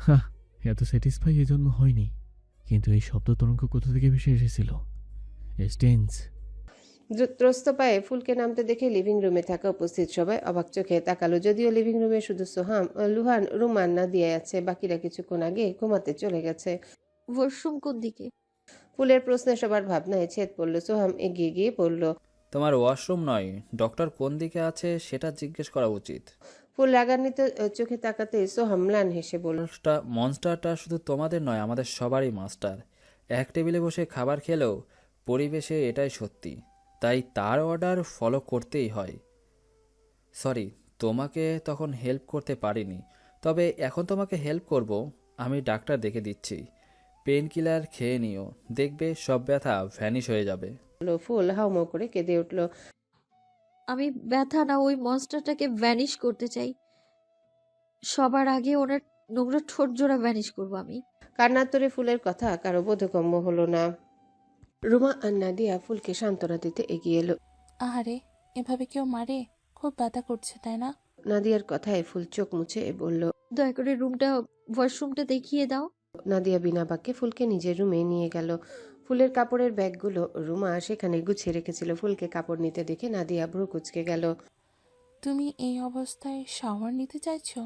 হ্যাঁ, এত স্যাটিসফাই এজন্য হয়নি, কিন্তু এই শব্দ তরঙ্গ কোথা থেকে ভেসে এসেছিল? স্টেন্স। ত্রস্ত পায়ে ফুলকে নামতে দেখে লিভিং রুমে থাকা উপস্থিত সবাই অবাক চোখে তাকালো। যদিও লিভিং রুমে শুধু সোহাম, লুহান, রুমান, নাদিয়া আছে, বাকিরা কিছুক্ষণ আগে ঘুমাতে চলে গেছে। ওয়াশরুম কোন দিকে? ফুলের প্রশ্নে সবার ভাবনায় ছেদ পড়ল। সোহাম এগিয়ে গিয়ে বলল, তোমার ওয়াশরুম নয়, ডক্টর কোন দিকে আছে সেটা জিজ্ঞেস করা উচিত। ফুল রাগান্বিত চোখে তাকাতে সোহাম ম্লান হেসে বলল, মনস্টারটা শুধু তোমাদের নয়, আমাদের সবারই মাস্টার। এক টেবিলে বসে খাবার খেলেও পরিবেশে এটাই সত্যি, তাই তার অর্ডার ফলো করতেই হয়। সরি, তোমাকে তখন হেল্প করতে পারিনি, তবে এখন তোমাকে হেল্প করব। আমি ডাক্তার দেখে দিচ্ছি, পেন কিলার খেয়ে নিও, দেখবে সব ব্যথা ভ্যানিশ হয়ে যাবে। ফুল হাউমাউ করে কেঁদে উঠল। আমি ব্যথা না, ওই মনস্টারটাকে ভ্যানিশ করতে চাই। সবার আগে ওনার নোংরা ঠোঁট জোড়া ভ্যানিশ করবো আমি। কান্নাত্তরে ফুলের কথা কারো বোধগম্য হলো না। রুমা আর নাদিয়া ফুলকে সান্ত্বনা দিতে এগিয়ে এলো। আহারে, এভাবে কেউ মারে? খুব ব্যথা করছে তাই না? নাদিয়ার কথায় ফুল চোখ মুছে বলল, দয়া করে ওয়াশরুমটা দেখিয়ে দাও। নাদিয়া বিনা বাক্যে ফুলকে নিজের রুমে নিয়ে গেল। ফুলের কাপড়ের ব্যাগগুলো রুমা সেখানে গুছিয়ে রেখেছিল। ফুলকে কাপড় নিতে দেখে নাদিয়া ভ্রু কুঁচকে গেল। তুমি এই অবস্থায় শাওয়ার নিতে চাইছো?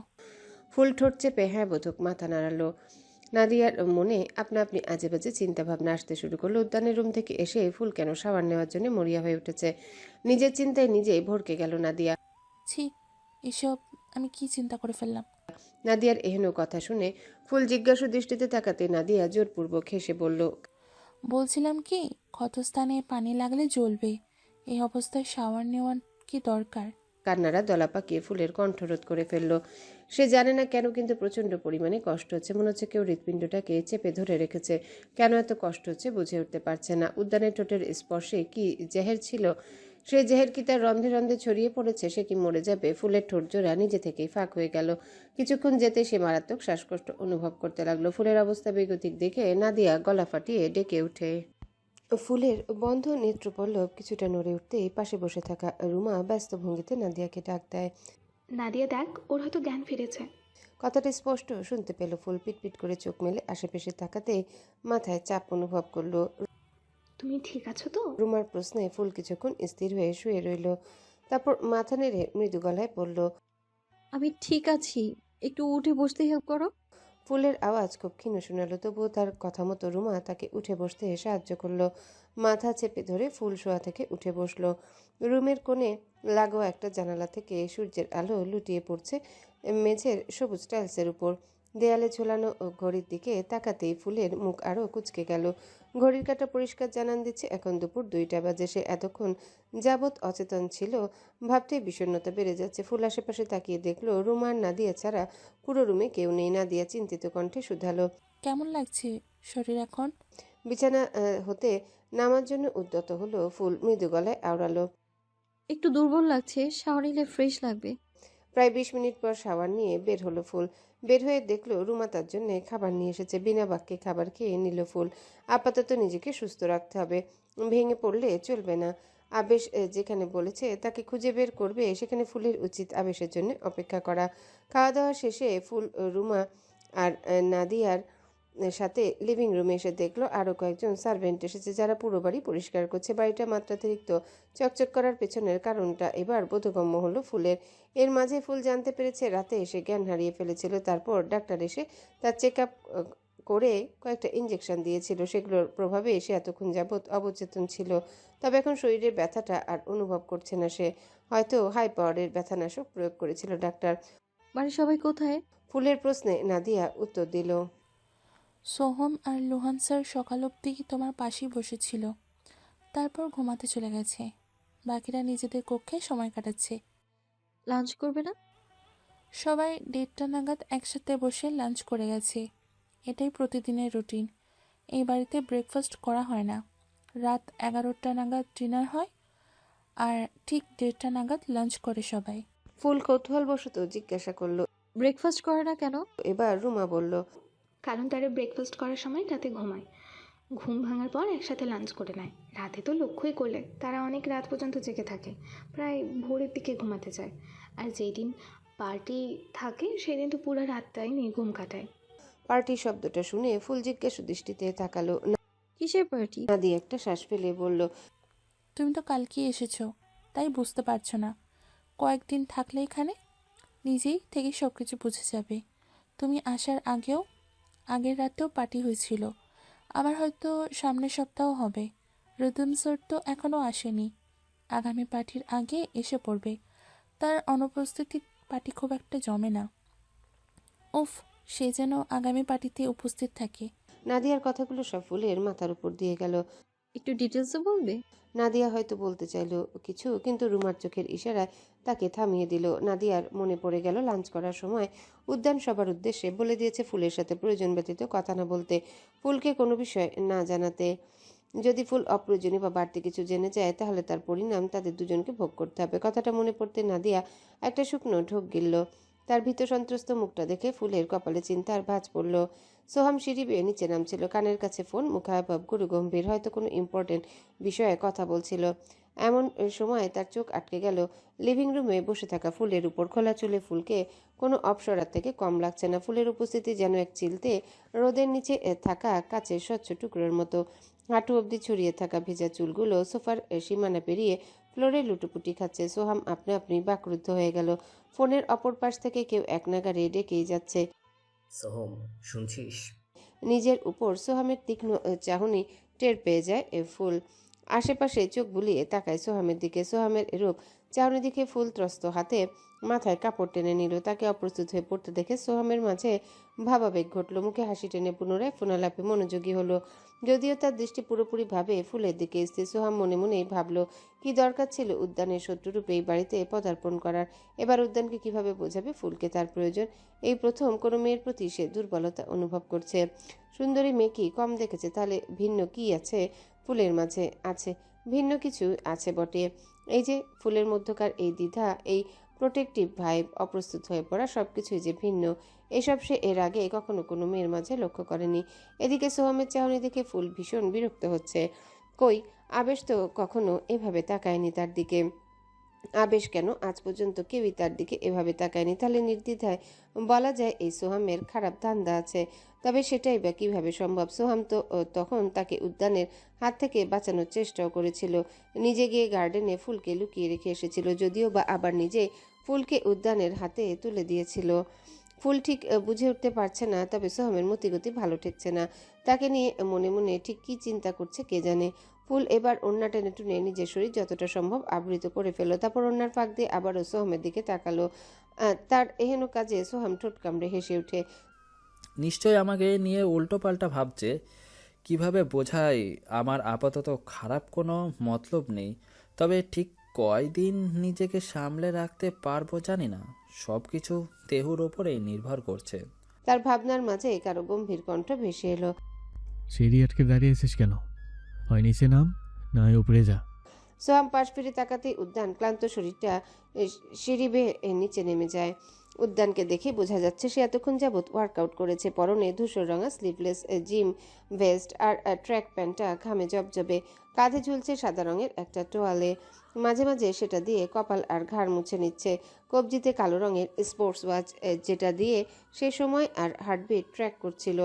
ফুল ঠোঁট চেপে হ্যাঁ বোধক মাথা নাড়ালো। নাদিয়ার মনে আপনা আপনি আজে বাজে চিন্তা ভাবনা আসতে শুরু করলো। উদ্যানের রুম থেকে এসে ফুল কেন শাওয়ার নেওয়ার জন্য মরিয়া হয়ে উঠেছে। নিজের চিন্তায় নিজেই ভরকে গেল নাদিয়া। ছি, এসব আমি কি চিন্তা করে ফেললাম? নাদিয়ার এহেন কথা শুনে ফুল জিজ্ঞাসু দৃষ্টিতে তাকাতে নাদিয়া জোরপূর্বক হেসে বলল, বলছিলাম কি, ক্ষতস্থানে পানি লাগলে জ্বলবে, এই অবস্থায় শাওয়ার নেওয়ার কি দরকার? কান্নারা দলা পাকিয়ে ফুলের কণ্ঠরোধ করে ফেলল। সে জানে না কেন, কিন্তু প্রচন্ড পরিমাণে কষ্ট হচ্ছে। মনে হচ্ছে কেউ হৃৎপিণ্ডটাকে চেপে ধরে রেখেছে। কেন এত কষ্ট হচ্ছে বুঝে উঠতে পারছে না। উদ্যানের ঠোঁটের স্পর্শে কি জেহের ছিল? সেই জেহের কি তার রন্ধে রন্ধে ছড়িয়ে পড়েছে? সে কি মরে যাবে? ফুলের ঠোঁট জোড়া নিজে থেকেই ফাঁক হয়ে গেল। কিছুক্ষণ যেতে সে মারাত্মক শ্বাসকষ্ট অনুভব করতে লাগলো। ফুলের অবস্থা বেগতিক দেখে নাদিয়া গলা ফাটিয়ে ডেকে ওঠে। ফুলের বন্ধ নেত্রপল্লব কিছুটা নড়ে উঠতেই পাশে বসে থাকা রুমা ব্যস্ত ভঙ্গিতে নাদিয়াকে ডাক দেয়। নাদিয়া দেখ, ওর হয়তো জ্ঞান ফিরেছে। কথাটা স্পষ্ট শুনতে পেল ফুল। পিটপিট করে চোখ মেলে আশেপাশে তাকাতে মাথায় চাপ অনুভব করলো। তুমি ঠিক আছো তো? রুমার প্রশ্নে ফুল কিছুক্ষণ স্থির হয়ে শুয়ে রইল, তারপর মাথা নেড়ে মৃদু গলায় বলল, আমি ঠিক আছি, একটু উঠে বসতে হেল্প করো। ফুলের আওয়াজ খুব ক্ষীণ শোনালো, তবুও তার কথা মতো রুমা তাকে উঠে বসতে সাহায্য করলো। মাথা চেপে ধরে ফুল শোয়া থেকে উঠে বসলো। রুমের কোণে লাগোয়া একটা জানালা থেকে সূর্যের আলো লুটিয়ে পড়ছে মেঝের সবুজ টাইলসের উপর। দেয়ালে ঝোলানো ঘড়ির দিকে তাকাতেই ফুলের মুখ আরও কুঁচকে গেল। ঘড়ির কাঁটা পরিষ্কার জানান দিচ্ছে এখন দুপুর 2টা বাজে। সে এতক্ষণ যাবৎ অচেতন ছিল, ভাবতেই বিষণ্ণতা বেড়ে যাচ্ছে। ফুল আশেপাশে তাকিয়ে দেখলো রুমা আর নাদিয়া ছাড়া পুরো রুমে কেউ নেই। নাদিয়া চিন্তিত কণ্ঠে শুধালো, কেমন লাগছে শরীর এখন? বিছানা হতে নামার জন্য উদ্যত হলো ফুল। মৃদু গলায় আওড়ালো, একটু দুর্বল লাগছে, শাওয়ার নিলে ফ্রেশ লাগবে। প্রায় 20 মিনিট পর শাওয়ার নিয়ে বের হলো ফুল। বের হয়ে দেখলো রুমা তার জন্য খাবার নিয়ে এসেছে। বিনা বাক্যে খাবার খেয়ে নিল ফুল। আপাতত নিজেকে সুস্থ রাখতে হবে, ভেঙে পড়লে চলবে না। আবেশ যেখানে বলেছে তাকে খুঁজে বের করবে, সেখানে ফুলের উচিত আবেশের জন্য অপেক্ষা করা। খাওয়া দাওয়া শেষে ফুল রুমা আর নাদিয়ার সাথে লিভিং রুমে এসে দেখলো আরও কয়েকজন সার্ভেন্ট এসেছে, যারা পুরো বাড়ি পরিষ্কার করছে। বাড়িটা মাত্রাতিরিক্ত চকচক করার পেছনের কারণটা এবার বোধগম্য হলো ফুলের। এর মাঝে ফুল জানতে পেরেছে রাতে এসে জ্ঞান হারিয়ে ফেলেছিল। তারপর ডাক্তার এসে তার চেক আপ করে কয়েকটা ইঞ্জেকশন দিয়েছিল, সেগুলোর প্রভাবে সে এতক্ষণ যাবৎ অবচেতন ছিল। তবে এখন শরীরের ব্যথাটা আর অনুভব করছে না সে। হয়তো হাই পাওয়ারের ব্যথানাশক প্রয়োগ করেছিল ডাক্তার। বাড়ির সবাই কোথায়? ফুলের প্রশ্নে নাদিয়া উত্তর দিল, সোহম আর লোহান স্যার সকাল অবধি তোমার পাশেই বসেছিল, তারপর ঘুমাতে চলে গেছে। বাকিরা নিজেদের কক্ষে সময় কাটাচ্ছে। লাঞ্চ করবে না? সবাই 1:30 নাগাদ একসাথে বসে লাঞ্চ করে গেছে। এটাই প্রতিদিনের রুটিন। এই বাড়িতে ব্রেকফাস্ট করা হয় না। রাত 11টা নাগাদ ডিনার হয় আর ঠিক 1:30 নাগাদ লাঞ্চ করে সবাই। ফুল কৌতূহলবশত জিজ্ঞাসা করলো, ব্রেকফাস্ট করে না কেন? এবার রুমা বলল, কারণ তারা ব্রেকফাস্ট করার সময় রাতে ঘুমায়, ঘুম ভাঙার পর একসাথে লাঞ্চ করে নেয়। রাতে তো লক্ষ্যই করলে তারা অনেক রাত পর্যন্ত জেগে থাকে, প্রায় ভোরের দিকে ঘুমাতে যায়। আর যেই দিন পার্টি থাকে সেদিন তো পুরো রাতটাই নির্ঘুম কাটায়। পার্টি শব্দটা শুনে ফুল জিজ্ঞাসু দৃষ্টিতে তাকালো। কিসের পার্টি? নাদিয়া একটা শ্বাস ফেলে বলল, তুমি তো কালকে এসেছো, তাই বুঝতে পারছো না। কয়েকদিন থাকলে এখানে নিজেই থেকে সব কিছু বুঝে যাবে। তুমি আসার আগের রাতেও পার্টি হয়েছিল, আবার হয়তো সামনের সপ্তাহ হবে। রিদম স্যার তো এখনও আসেনি, আগামী পার্টির আগে এসে পড়বে। তার অনুপস্থিতি পার্টি খুব একটা জমে না। উফ, সে যেন আগামী পার্টিতে উপস্থিত থাকে। নাদিয়ার কথাগুলো সব ফুলের মাথার উপর দিয়ে গেল। একটু ডিটেলসে বলবে? নাদিয়া হয়তো বলতে চাইলো কিছু, কিন্তু রুমার চোখের ইশারায় তাকে থামিয়ে দিল। নাদিয়ার মনে পড়ে গেল লাঞ্চ করার সময় উদ্যান সবার উদ্দেশ্যে বলে দিয়েছে ফুলের সাথে প্রয়োজন ব্যতীত কথা না বলতে, ফুলকে কোনো বিষয় না জানাতে। যদি ফুল অপ্রয়োজনীয় বা বাড়তি কিছু জেনে যায় তাহলে তার পরিণাম তাদের দুজনকে ভোগ করতে হবে। কথাটা মনে পড়তে নাদিয়া একটা শুকনো ঢোক গিলল। তার ভীত সন্ত্রস্ত মুখটা দেখে ফুলের কপালে চিন্তার ভাঁজ পড়ল। সোহাম সিঁড়ি বেয়ে নিচে নামছিল, কানের কাছে ফোন, মুখাভাব গুরু গম্ভীর, হয়তো কোনো ইম্পর্টেন্ট বিষয়ে কথা বলছিল। এমন সময় তার চোখ আটকে গেল লিভিং রুমে বসে থাকা ফুলের উপর। খোলা চুলে ফুলকে কোনো অপসরার থেকে কম লাগছে না। ফুলের উপস্থিতি যেন এক চিলতে রোদের নিচে থাকা কাচের স্বচ্ছ টুকরোর মতো। হাঁটু অবধি ছড়িয়ে থাকা ভেজা চুলগুলো সোফার সীমানা পেরিয়ে ফ্লোরে লুটোপুটি খাচ্ছে। সোহাম আপনা আপনি বাকরুদ্ধ হয়ে গেল। ফোনের অপর পাশ থেকে কেউ এক নাগাড়ে ডেকেই যাচ্ছে, সোহম শুনছিস? নিজের উপর সোহামের তীক্ষ্ণ চাহনি টের পেয়ে যায় ফুল। আশেপাশে চোখ বুলিয়ে তাকায় সোহামের দিকে। সোহামের এরূপ চাহনি দিকে ফুল ত্রস্ত হাতে মাথায় কাপড় টেনে নিল। তাকে অপ্রস্তুত হয়ে পড়তে দেখে সোহামের মাঝে ভাবাবেগ ঘটল। মুখে হাসি টেনে পুনরায় ফোনালাপে মনোযোগী হলো, যদিও তার দৃষ্টি পুরোপুরি ভাবে ফুলের দিকে স্থির। সোহাম মনে মনেই ভাবল কি দরকার ছিল উদ্যানের শত্রুরূপে এই বাড়িতে পদার্পণ করার। এবার উদ্যানকে কিভাবে বোঝাবে ফুলকে তার প্রয়োজন। এই প্রথম কোনো মেয়ের প্রতি সে দুর্বলতা অনুভব করছে। সুন্দরী মেয়ে কি কম দেখেছে? তাহলে ভিন্ন কি আছে ফুলের মাঝে? আছে ভিন্ন কিছু আছে বটে। এই যে ফুলের মধ্যকার এই দ্বিধা, এই প্রোটেক্টিভ ভাইব, অপ্রস্তুত হয়ে পড়া, সবকিছুই যে ভিন্ন। এসব সে এর আগে কখনো কোনো মেয়ের মাঝে লক্ষ্য করেনি। এদিকে সোহামের চাহনি দেখে ফুল ভীষণ বিরক্ত হচ্ছে। কই, আবেশ তো কখনো এভাবে তাকায়নি তার দিকে। আবেশ কেন? আজ পর্যন্ত কেউই তার দিকে এভাবে তাকায়নি। তাহলে নির্দ্বিধায় বলা যায় এই সোহামের খারাপ ধান্দা আছে। তবে সেটাই বা কিভাবে সম্ভব? সোহাম তো তখন তাকে উদ্যানের হাত থেকে বাঁচানোর চেষ্টাও করেছিল। নিজে গিয়ে গার্ডেনে ফুলকে লুকিয়ে রেখে এসেছিল, যদিও বা আবার নিজে ফুলকে উদ্যানের হাতে তুলে দিয়েছিল। ফুল ঠিক বুঝে উঠতে পারছে না, তবে সোহামের মতিগতি ভালো ঠেকছে না। তাকে নিয়ে মনে মনে ঠিক কী চিন্তা করছে কে জানে। ফুল এবার ওড়না টেনে টুনে নিজের শরীর যতটা সম্ভব আবৃত করে ফেলল। তারপর ওড়নার ফাঁক দিয়ে আবারও সোহামের দিকে তাকালো। তার এহেন কাজে সোহাম ঠোঁট কামড়ে হেসে ওঠে। নিশ্চয় আমাকে নিয়ে উল্টো পাল্টা ভাবছে। কিভাবে বোঝাই আমার আপাতত খারাপ কোনো মতলব নেই, তবে ঠিক কয়দিন নিজেকে সামলে রাখতে পারবো জানি না। সব কিছু তেহুর ওপরেই নির্ভর করছে। তার ভাবনার মাঝে কারো গম্ভীর কণ্ঠ ভেসে এলো, সিঁড়ি আটকে দাঁড়িয়ে আছিস কেন? হয় নিচে নাম, না হয় উপরে যা। সোহাম পাশ ফিরে তাকাতেই উদ্যান ক্লান্ত শরীরটা সিঁড়ি বেয়ে নিচে নেমে যায়। উদ্যানকে দেখে বোঝা যাচ্ছে সে এতক্ষণ যাবৎ ওয়ার্কআউট করেছে। পরনে ধূসর রঙা স্লিভলেস জিম ভেস্ট আর ট্র্যাক প্যান্টটা ঘামে জবজবে। কাঁধে ঝুলছে সাদা রঙের একটা টোয়ালে, মাঝে মাঝে সেটা দিয়ে কপাল আর ঘাড় মুছে নিচ্ছে। কবজিতে কালো রঙের স্পোর্টস ওয়াচ, যেটা দিয়ে সে সময় আর হার্টবিট ট্র্যাক করছিল।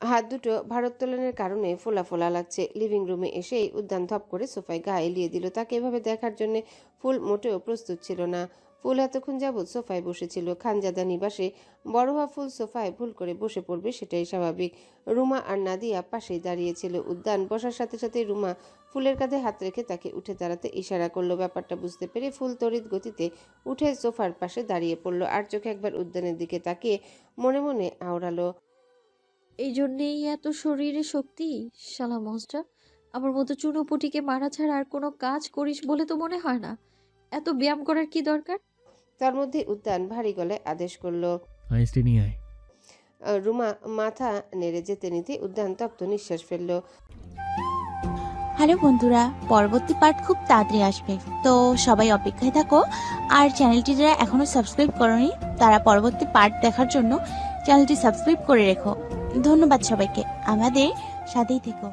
হাত দুটো ভারোত্তোলনের কারণে ফোলা ফোলা লাগছে। লিভিং রুমে এসেই উদ্যান ধপ করে সোফায় গা এলিয়ে দিল। তাকে এভাবে দেখার জন্য ফুল মোটেও প্রস্তুত ছিল না। ফুল এতক্ষণ যাবৎ সোফায় বসেছিল। খানজাদা নিবাসে বড় হওয়া ফুল সোফায় ভুল করে বসে পড়বে সেটাই স্বাভাবিক। রুমা আর নাদিয়া পাশেই দাঁড়িয়েছিল। উদ্যান বসার সাথে সাথে রুমা ফুলের কাঁধে হাত রেখে তাকে উঠে দাঁড়াতে ইশারা করলো। ব্যাপারটা বুঝতে পেরে ফুল তড়িৎ গতিতে উঠে সোফার পাশে দাঁড়িয়ে পড়ল। আর চোখে একবার উদ্যানের দিকে তাকিয়ে মনে মনে আওড়ালো, এই জন্যেই এত শরীরে শক্তি? শালা মস্টার, আমার মতো চুনোপুটিকে মারা ছাড়া আর কোনো কাজ করিস বলে তো মনে হয় না। এত ব্যায়াম করার কি দরকার? তার মধ্যে উদ্যান ভারী গলায় আদেশ করলো। আইসটি নিয়ে আয়। রুমা মাথা নেড়ে যেতে নিতে উদ্যান তপ্ত নিঃশ্বাস ফেলল। হ্যালো বন্ধুরা, পরবর্তী পার্ট খুব তাড়াতাড়ি আসবে, তো সবাই অপেক্ষায় থাকো। আর চ্যানেলটি যারা এখনো সাবস্ক্রাইব করোনি তারা পরবর্তী পার্ট দেখার জন্য চ্যানেলটি সাবস্ক্রাইব করে রেখো। ধন্যবাদ সবাইকে, আমাদের সাথেই থেকো।